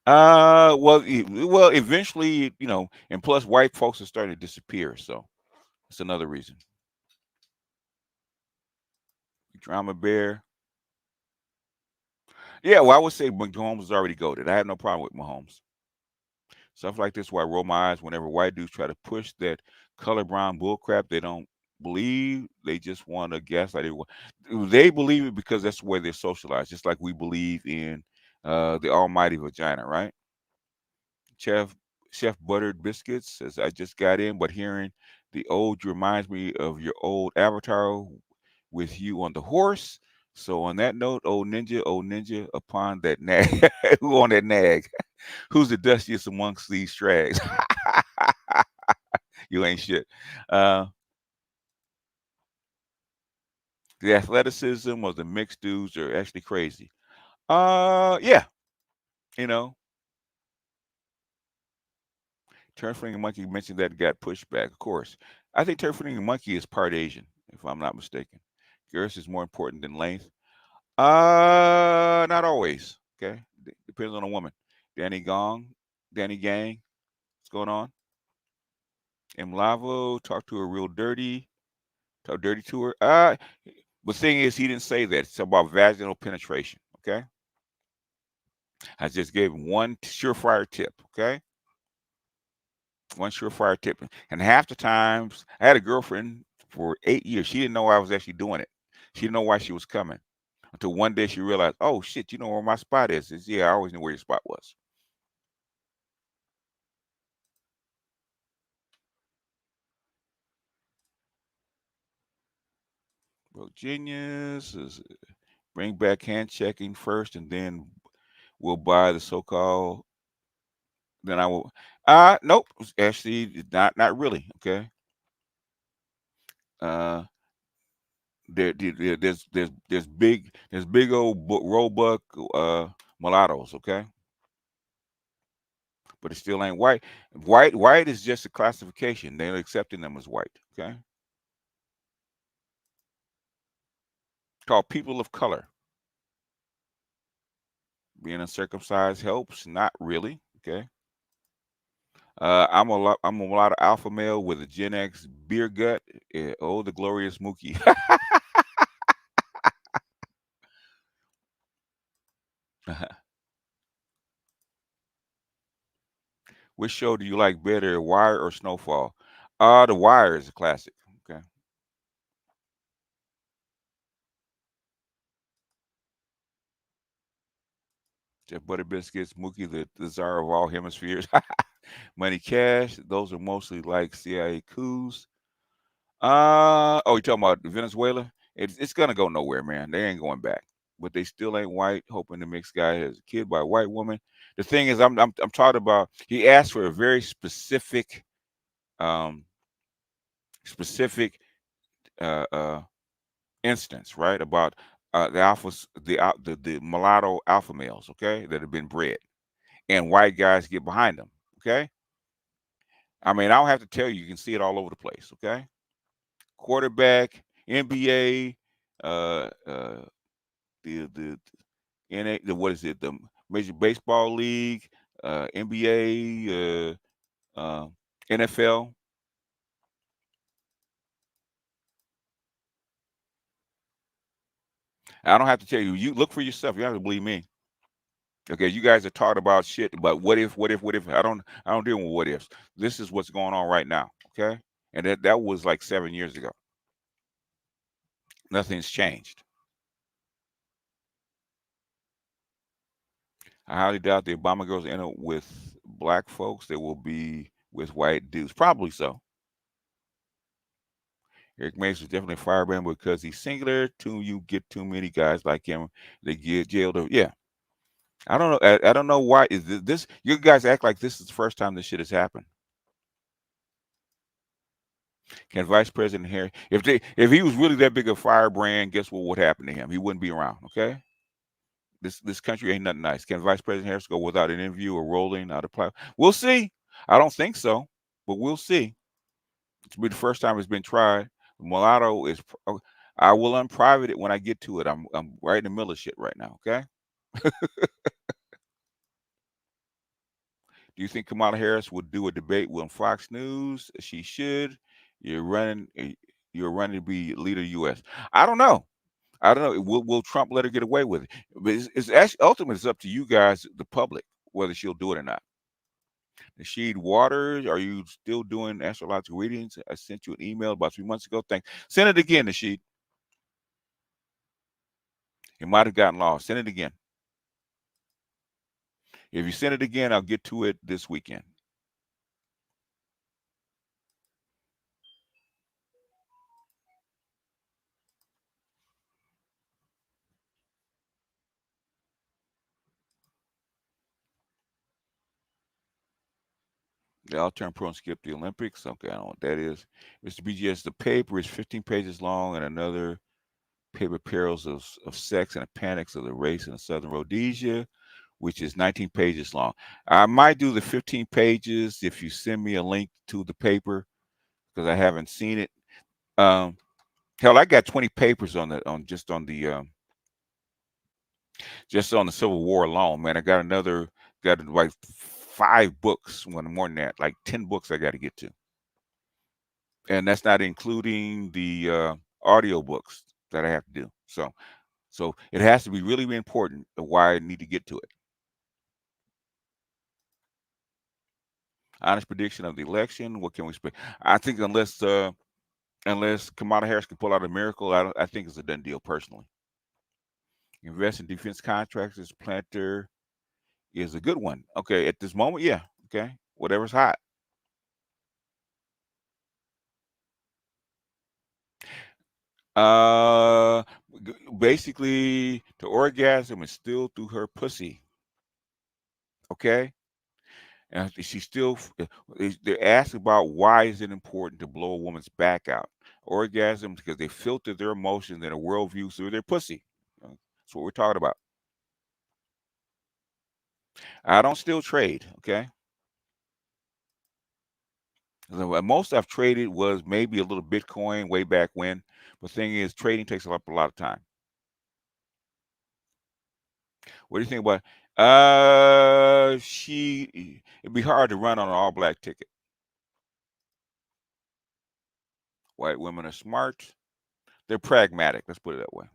Well, eventually, and plus white folks are starting to disappear, so that's another reason. Drama Bear. Yeah, well, I would say Mahomes is already goaded. I have no problem with Mahomes. Stuff like this where I roll my eyes whenever white dudes try to push that color brown bull crap they don't believe. They just want to gaslight everyone. They believe it because that's the way they're socialized, just like we believe in the almighty vagina, right? Chef Chef Buttered Biscuits says I just got in, but hearing the old reminds me of your old avatar with you on the horse. So on that note, old ninja, upon that nag, who on that nag? Who's the dustiest amongst these strags? You ain't shit. Uh, the athleticism of the mixed dudes are actually crazy. Yeah, you know, Turfing Monkey mentioned that got pushed back. Of course, I think Turfing Monkey is part Asian, if I'm not mistaken. Girth is more important than length. Not always. Okay, depends on the woman. Danny Gong, Danny Gang, what's going on? M Lavo, talk to her real dirty. Talk dirty to her. The thing is, he didn't say that. It's about vaginal penetration. Okay, I just gave him one surefire tip. Okay, one surefire tip. And half the times, I had a girlfriend for 8 years. She didn't know I was actually doing it. She didn't know why she was coming until one day she realized, oh shit, you know where my spot is. It's, yeah, I always knew where your spot was. Bro, genius is bring back hand checking first, and then we'll buy the so-called. Then I will. Nope. Actually, not really. Okay. Uh, there's big old roebuck mulattoes. Okay, but it still ain't white. White is just a classification. They're accepting them as white. Okay, called people of color. Being uncircumcised helps. Not really. Okay. I'm a mulatto alpha male with a Gen X beer gut. Oh, the glorious Mookie. Which show do you like better, Wire or Snowfall? The Wire is a classic. Okay. Jeff Butter Biscuits, Mookie, the czar of all hemispheres. Money Cash, those are mostly like CIA coups. Oh, you talking about Venezuela? It's gonna go nowhere, man. They ain't going back. But they still ain't white. Hoping the mixed guy has a kid by a white woman. The thing is, I'm talking about. He asked for a very um, specific uh, uh, instance, right? About the alphas, the mulatto alpha males, okay, that have been bred, and white guys get behind them, okay. I mean, I don't have to tell you. You can see it all over the place, okay. Quarterback, NBA, the NA, the what is it? The Major Baseball League, NBA, NFL. I don't have to tell you. You look for yourself. You don't have to believe me. Okay, you guys are talking about shit about what if, what if, what if. I don't deal with what ifs. This is what's going on right now. Okay, and that was like 7 years ago. Nothing's changed. I highly doubt the Obama girls end up with black folks. They will be with white dudes. Probably so. Eric Mason is definitely a firebrand because he's singular. Too you get too many guys like him, they get jailed. Yeah, I don't know. I don't know why is this. You guys act like this is the first time this shit has happened. Can Vice President Harris, if he was really that big a firebrand, guess what would happen to him? He wouldn't be around. Okay, this country ain't nothing nice. Can Vice President Harris go without an interview or rolling out of platform? We'll see. I don't think so, but we'll see. It's be the first time it's been tried. Mulatto is. I will unprivate it when I get to it. I'm right in the middle of shit right now. Okay. Do you think Kamala Harris would do a debate with Fox News? She should. You're running. You're running to be leader of U.S. I don't know. I don't know. Will Trump let her get away with it? But it's actually ultimately it's up to you guys, the public, whether she'll do it or not. Nasheed Waters, are you still doing astrological readings? I sent you an email about 3 months ago. Thanks. Send it again, Nasheed. It might have gotten lost. Send it again. If you send it again, I'll get to it this weekend. They all turn pro and skip the Olympics. Okay, I don't know what that is. Mr. BGS, the paper is 15 pages long, and another paper perils of sex and the panics of the race in the Southern Rhodesia, which is 19 pages long. I might do the 15 pages if you send me a link to the paper because I haven't seen it. Um, hell, I got 20 papers just on the Civil War alone, man. I got like 5 books, one more than that, like 10 books I got to get to, and that's not including the audio books that I have to do. So it has to be really, really important why I need to get to it. Honest prediction of the election. What can we expect? I think unless Kamala Harris can pull out a miracle, I think it's a done deal personally. Invest in defense contractors. Planter is a good one. Okay, at this moment, yeah. Okay, whatever's hot. Uh, Basically, the orgasm is still through her pussy. Okay, and she still. They're asked about why is it important to blow a woman's back out. Orgasm because they filter their emotions and their worldview through their pussy. That's what we're talking about. I don't still trade. Okay, the most I've traded was maybe a little Bitcoin way back when. But the thing is, trading takes up a lot of time. What do you think about It'd be hard to run on an all-black ticket. White women are smart. They're pragmatic. Let's put it that way.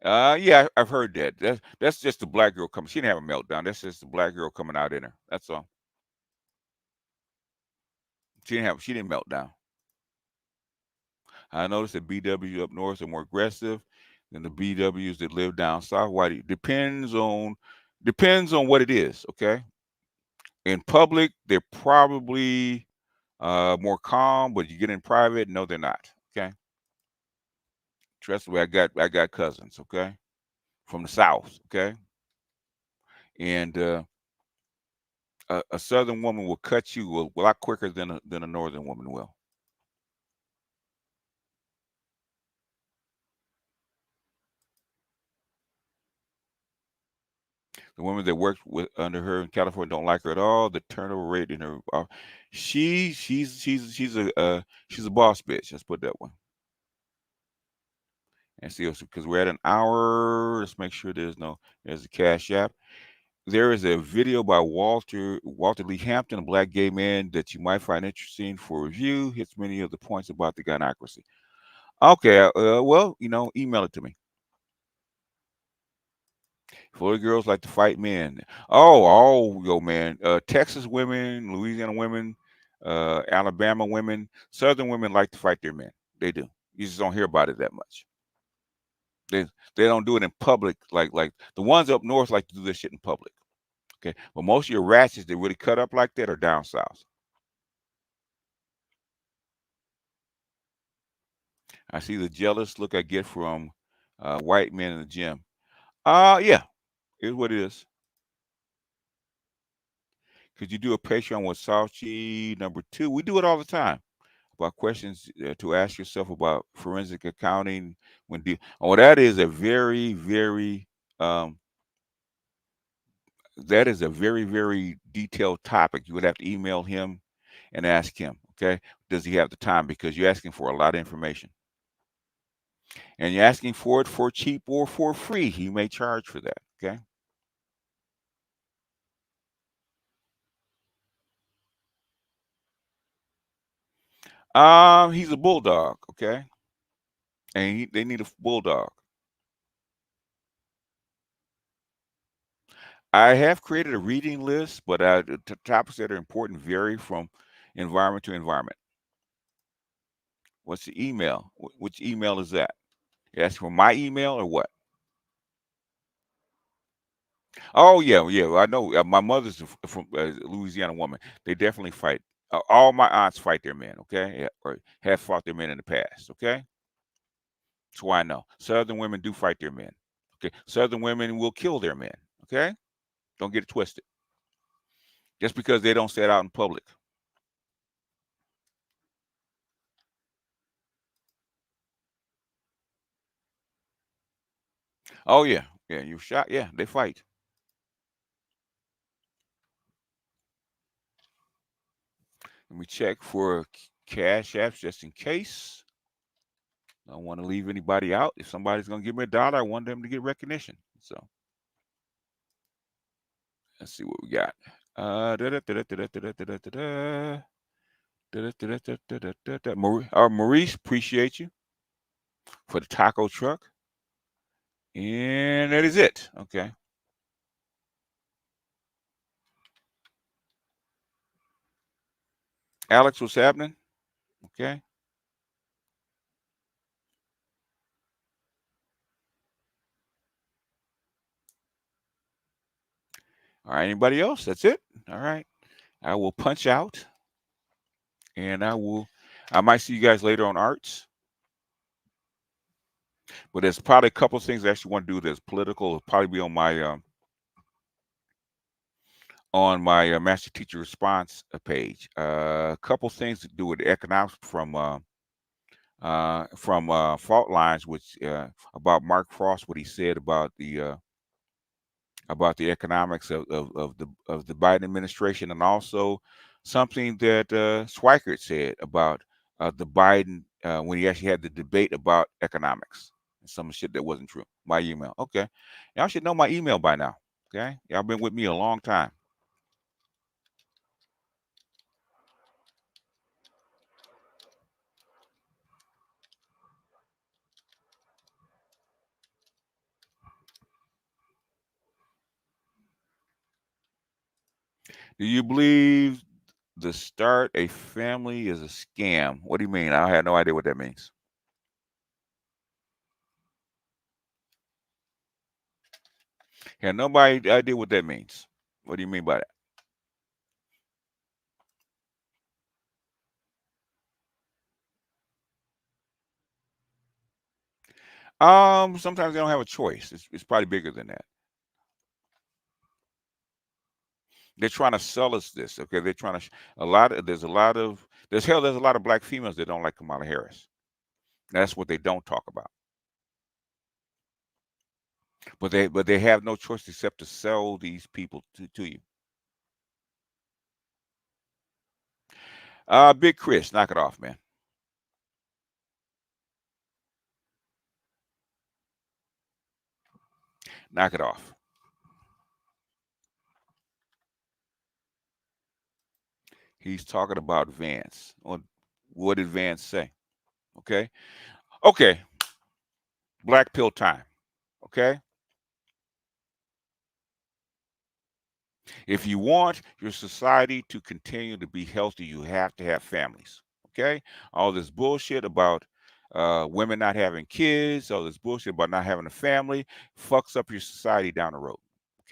Yeah, I've heard that. That's just the black girl coming. She didn't have a meltdown. That's just the black girl coming out in her. That's all. She didn't melt down. I noticed that BW up north are more aggressive than the BWs that live down south. Why? Depends on what it is. Okay. In public, they're probably more calm, but you get in private, no, they're not. Okay. Trust me, I got cousins. Okay, from the south. Okay, and a southern woman will cut you a lot quicker than a northern woman will. The women that worked with under her in California don't like her at all. The turnover rate in her, she's a boss bitch. Let's put it that way. And see, because we're at an hour, let's make sure there's a cash app. There is a video by Walter Lee Hampton, a black gay man that you might find interesting for review. Hits many of the points about the gunocracy. Okay, well, email it to me. Florida girls like to fight men. Yo, man. Texas women, Louisiana women, Alabama women, Southern women like to fight their men. They do. You just don't hear about it that much. They they don't do it in public like the ones up north like to do this shit in public. Okay, but most of your ratchets that really cut up like that are down south. I see the jealous look I get from white men in the gym. Yeah, here's what it is. Could you do a Patreon with Salchi #2? We do it all the time about questions to ask yourself about forensic accounting. That is a very, very that is a very, very detailed topic. You would have to email him and ask him. Okay, does he have the time? Because you're asking for a lot of information, and you're asking for it for cheap or for free. He may charge for that. Okay. He's a bulldog. Okay, and they need a bulldog. I have created a reading list, but the topics that are important vary from environment to environment. What's the email? Which email is that? You ask for my email or what? Oh yeah, yeah. I know. My mother's from Louisiana woman. They definitely fight. All my aunts fight their men. Okay, yeah, or have fought their men in the past. Okay, that's why I know. Southern women do fight their men. Okay, Southern women will kill their men. Okay, don't get it twisted. Just because they don't say it out in public. Oh yeah, yeah. You shot. Yeah, they fight. Let me check for cash apps just in case. I don't want to leave anybody out. If somebody's gonna give me $1, I want them to get recognition. So let's see what we got. Maurice, appreciate you for the taco truck. And that is it. Okay. Alex, what's happening? Okay. All right. Anybody else? That's it. All right. I will punch out and I might see you guys later on arts. But there's probably a couple of things I actually want to do that's political. It'll probably be on my master teacher response page. A couple things to do with economics from fault lines, which about Mark Frost, what he said about the economics of the Biden administration, and also something that Schweikert said about the Biden when he actually had the debate about economics. some shit that wasn't true. My email. Okay. Y'all should know my email by now. Okay. Y'all been with me a long time. Do you believe the start a family is a scam? What do you mean? I have no idea what that means. Have nobody idea what that means. What do you mean by that? Sometimes they don't have a choice. It's probably bigger than that. They're trying to sell us this. Okay, they're trying to a lot of there's a lot of there's a lot of black females that don't like Kamala Harris. That's what they don't talk about. But they have no choice except to sell these people to you. Big Chris, knock it off, man. Knock it off. He's talking about Vance. What did Vance say? Okay. Okay. Black pill time. Okay. If you want your society to continue to be healthy, you have to have families. Okay. All this bullshit about women not having kids, all this bullshit about not having a family, fucks up your society down the road.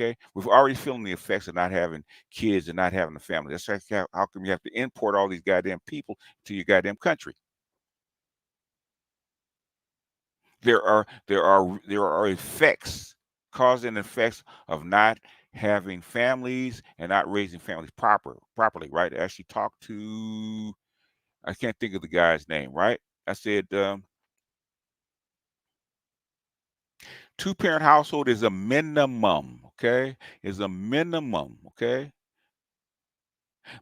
Okay. We've already feeling the effects of not having kids and not having a family. That's like how come you have to import all these goddamn people to your goddamn country. There are effects, cause and effects of not having families and not raising families properly, right? I actually talked to, I can't think of the guy's name, right? I said, two-parent household is a minimum, okay? Is a minimum, okay?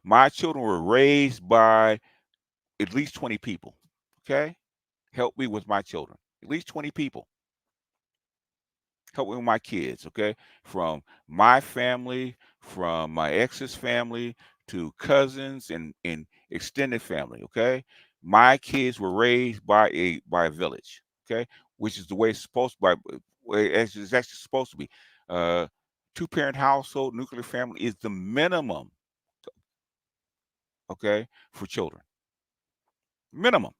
My children were raised by at least 20 people, okay? Help me with my children. At least 20 people. Help with my kids, okay? From my family, from my ex's family to cousins and extended family, okay? My kids were raised by a village, okay? Which is the way it's supposed to be, way it's actually supposed to be. Uh, two-parent household, nuclear family is the minimum, okay, for children. Minimum.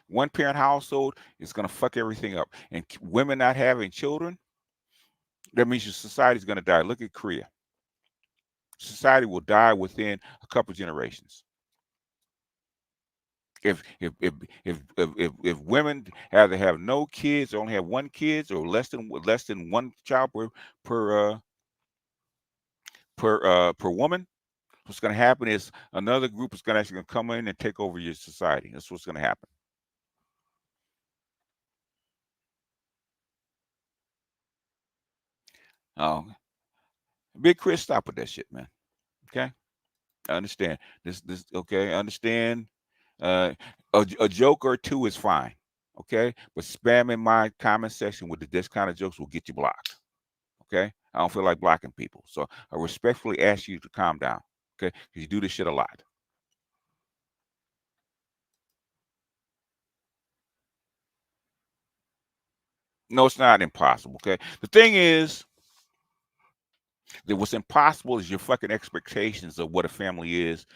One-parent household is gonna fuck everything up, and women not having children, that means your society is going to die. Look at Korea. Society will die within a couple generations. If women either have no kids or only have one kids or less than one child per woman, what's going to happen is another group is going to actually come in and take over your society. That's what's going to happen. Oh, Big Chris, stop with that shit, man. Okay, I understand this. Okay, I understand. Uh, a joke or two is fine, okay? But spamming my comment section with this kind of jokes will get you blocked, okay? I don't feel like blocking people, so I respectfully ask you to calm down, okay? Because you do this shit a lot. No, it's not impossible, okay? The thing is that what's impossible is your fucking expectations of what a family is,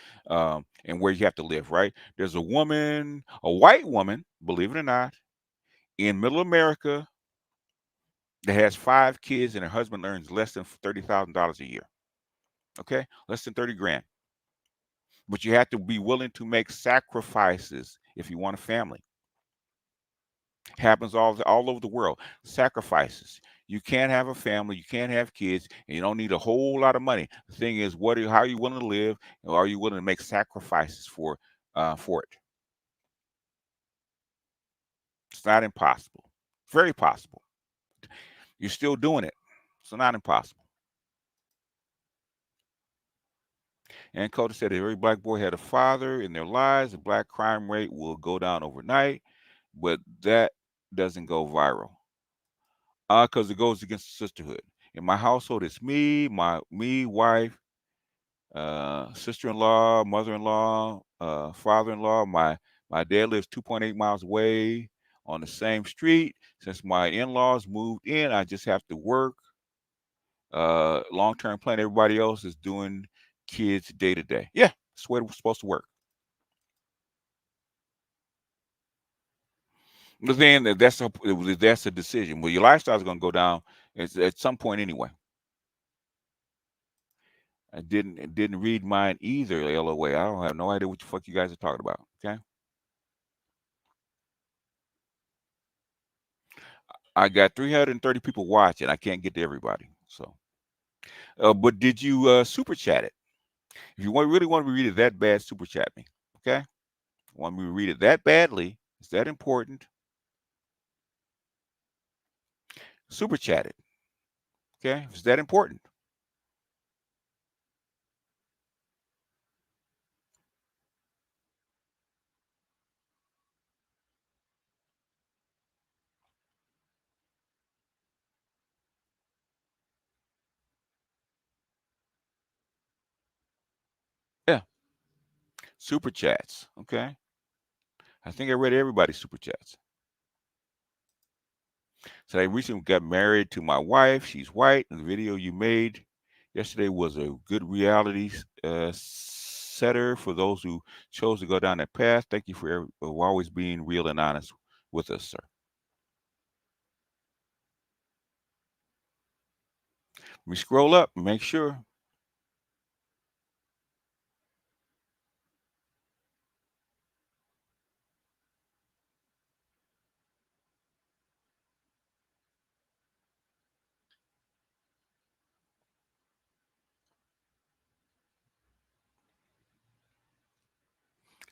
and where you have to live, right? There's a woman, a white woman, believe it or not, in middle America that has 5 kids and her husband earns less than $30,000 a year. Okay, less than 30 grand. But you have to be willing to make sacrifices if you want a family. Happens all over the world. Sacrifices. You can't have a family, you can't have kids, and you don't need a whole lot of money. The thing is, how are you willing to live, and are you willing to make sacrifices for it? It's not impossible. Very possible. You're still doing it. So not impossible. And Coda said if every black boy had a father in their lives, the black crime rate will go down overnight. But that doesn't go viral? Because it goes against the sisterhood. In my household, it's me, wife, sister-in-law, mother-in-law, father-in-law. My dad lives 2.8 miles away on the same street. Since my in-laws moved in, I just have to work. Long-term plan. Everybody else is doing kids day to day. Yeah, that's the way it was supposed to work. But then that's a decision. Well, your lifestyle is going to go down at some point anyway. I didn't read mine either, LOA. I don't have no idea what the fuck you guys are talking about. Okay. I got 330 people watching. I can't get to everybody. So, but did you super chat it? If you really want me to read it that bad, super chat me. Okay. Want me to read it that badly? Is that important? Super chat it. Okay. Is that important? Yeah. Super chats. Okay. I think I read everybody's super chats. So I recently got married to my wife. She's white. And the video you made yesterday was a good reality setter for those who chose to go down that path. Thank you for always being real and honest with us, sir. Let me scroll up and make sure.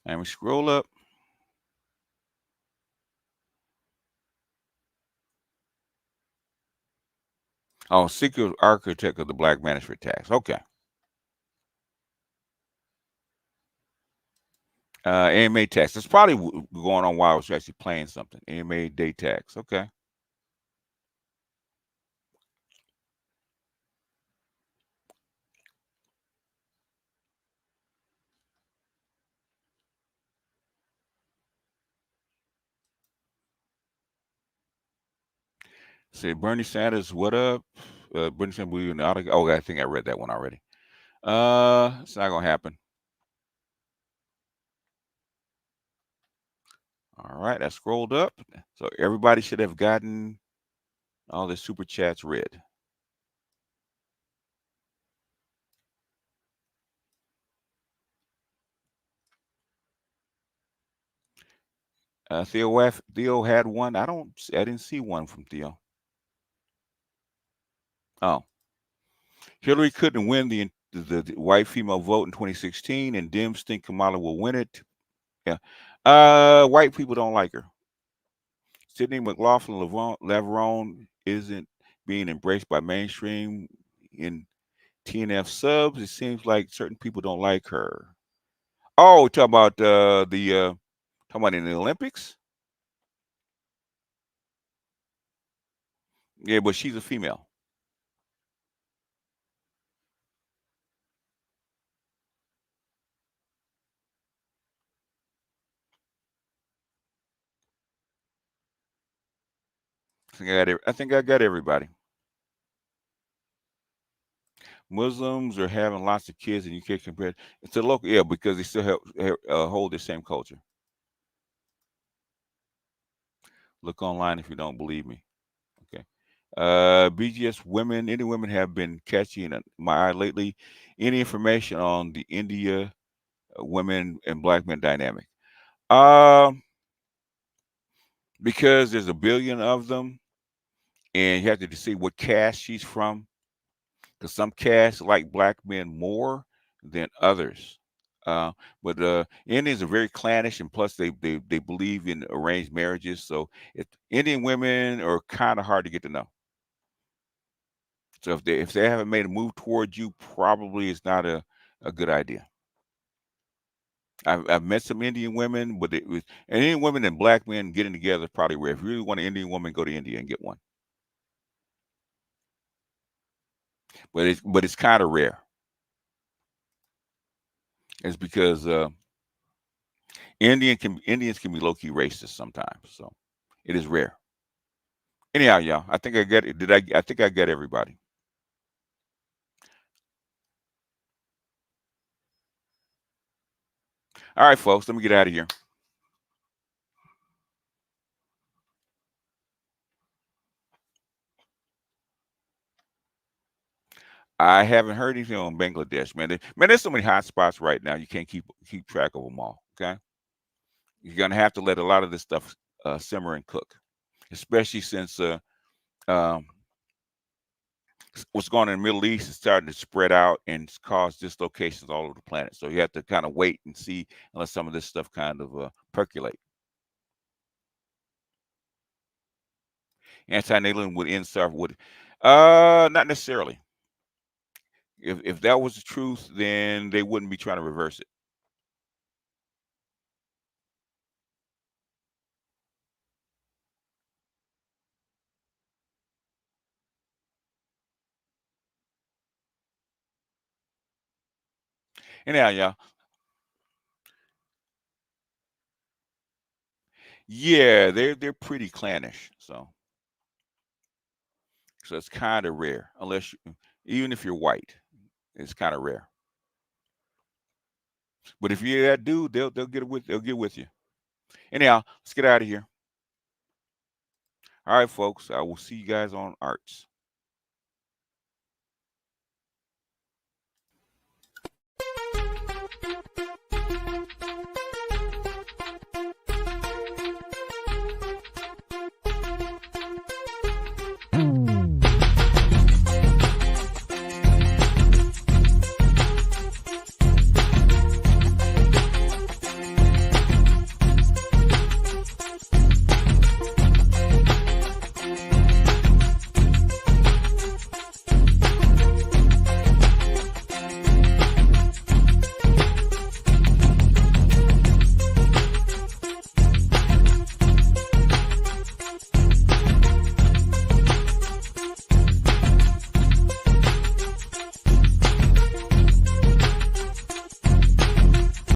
And we scroll up. Oh, secret architect of the Black Management Tax. Okay. AMA tax. It's probably going on while I was actually playing something. AMA day tax. Okay. Say Bernie Sanders, what up? Bernie Sanders, believe in the oh, I think I read that one already. It's not gonna happen. All right, I scrolled up. So everybody should have gotten all the super chats read. Theo had one. I didn't see one from Theo. Oh, Hillary couldn't win the white female vote in 2016, and Dems think Kamala will win it. Yeah, white people don't like her. Sidney McLaughlin Laverone isn't being embraced by mainstream in TNF subs. It seems like certain people don't like her. Oh, talking about talking about in the Olympics. Yeah, but she's a female. I think I got everybody. Muslims are having lots of kids, and you can't compare. It's a local, yeah, because they still hold the same culture. Look online if you don't believe me. Okay. BGS women, Indian women have been catching my eye lately. Any information on the India women and black men dynamic? Um, because there's a billion of them, and you have to see what caste she's from. Because some castes like black men more than others. Uh, but Indians are very clannish, and plus they believe in arranged marriages. So Indian women are kind of hard to get to know. So if they haven't made a move towards you, probably it's not a good idea. I've met some Indian women, but it was and Indian women and black men getting together is probably rare. If you really want an Indian woman, go to India and get one. But it's kind of rare. It's because Indians can be low key racist sometimes, so it is rare. Anyhow, y'all, I think I get it. Did I? I think I get everybody. All right, folks, let me get out of here. I haven't heard anything on Bangladesh, man. Man, there's so many hot spots right now. You can't keep track of them all. Okay, you're gonna have to let a lot of this stuff simmer and cook, especially since um, what's going on in the Middle East is starting to spread out and cause dislocations all over the planet. So you have to kind of wait and see unless some of this stuff kind of percolate. Anti-natalism would end SARF would, not necessarily. If that was the truth, then they wouldn't be trying to reverse it. Anyhow, y'all, yeah, they're pretty clannish, so it's kind of rare, unless even if you're white, it's kind of rare. But if you're that dude, they'll get with you. Anyhow, let's get out of here. All right, folks, I will see you guys on Arts.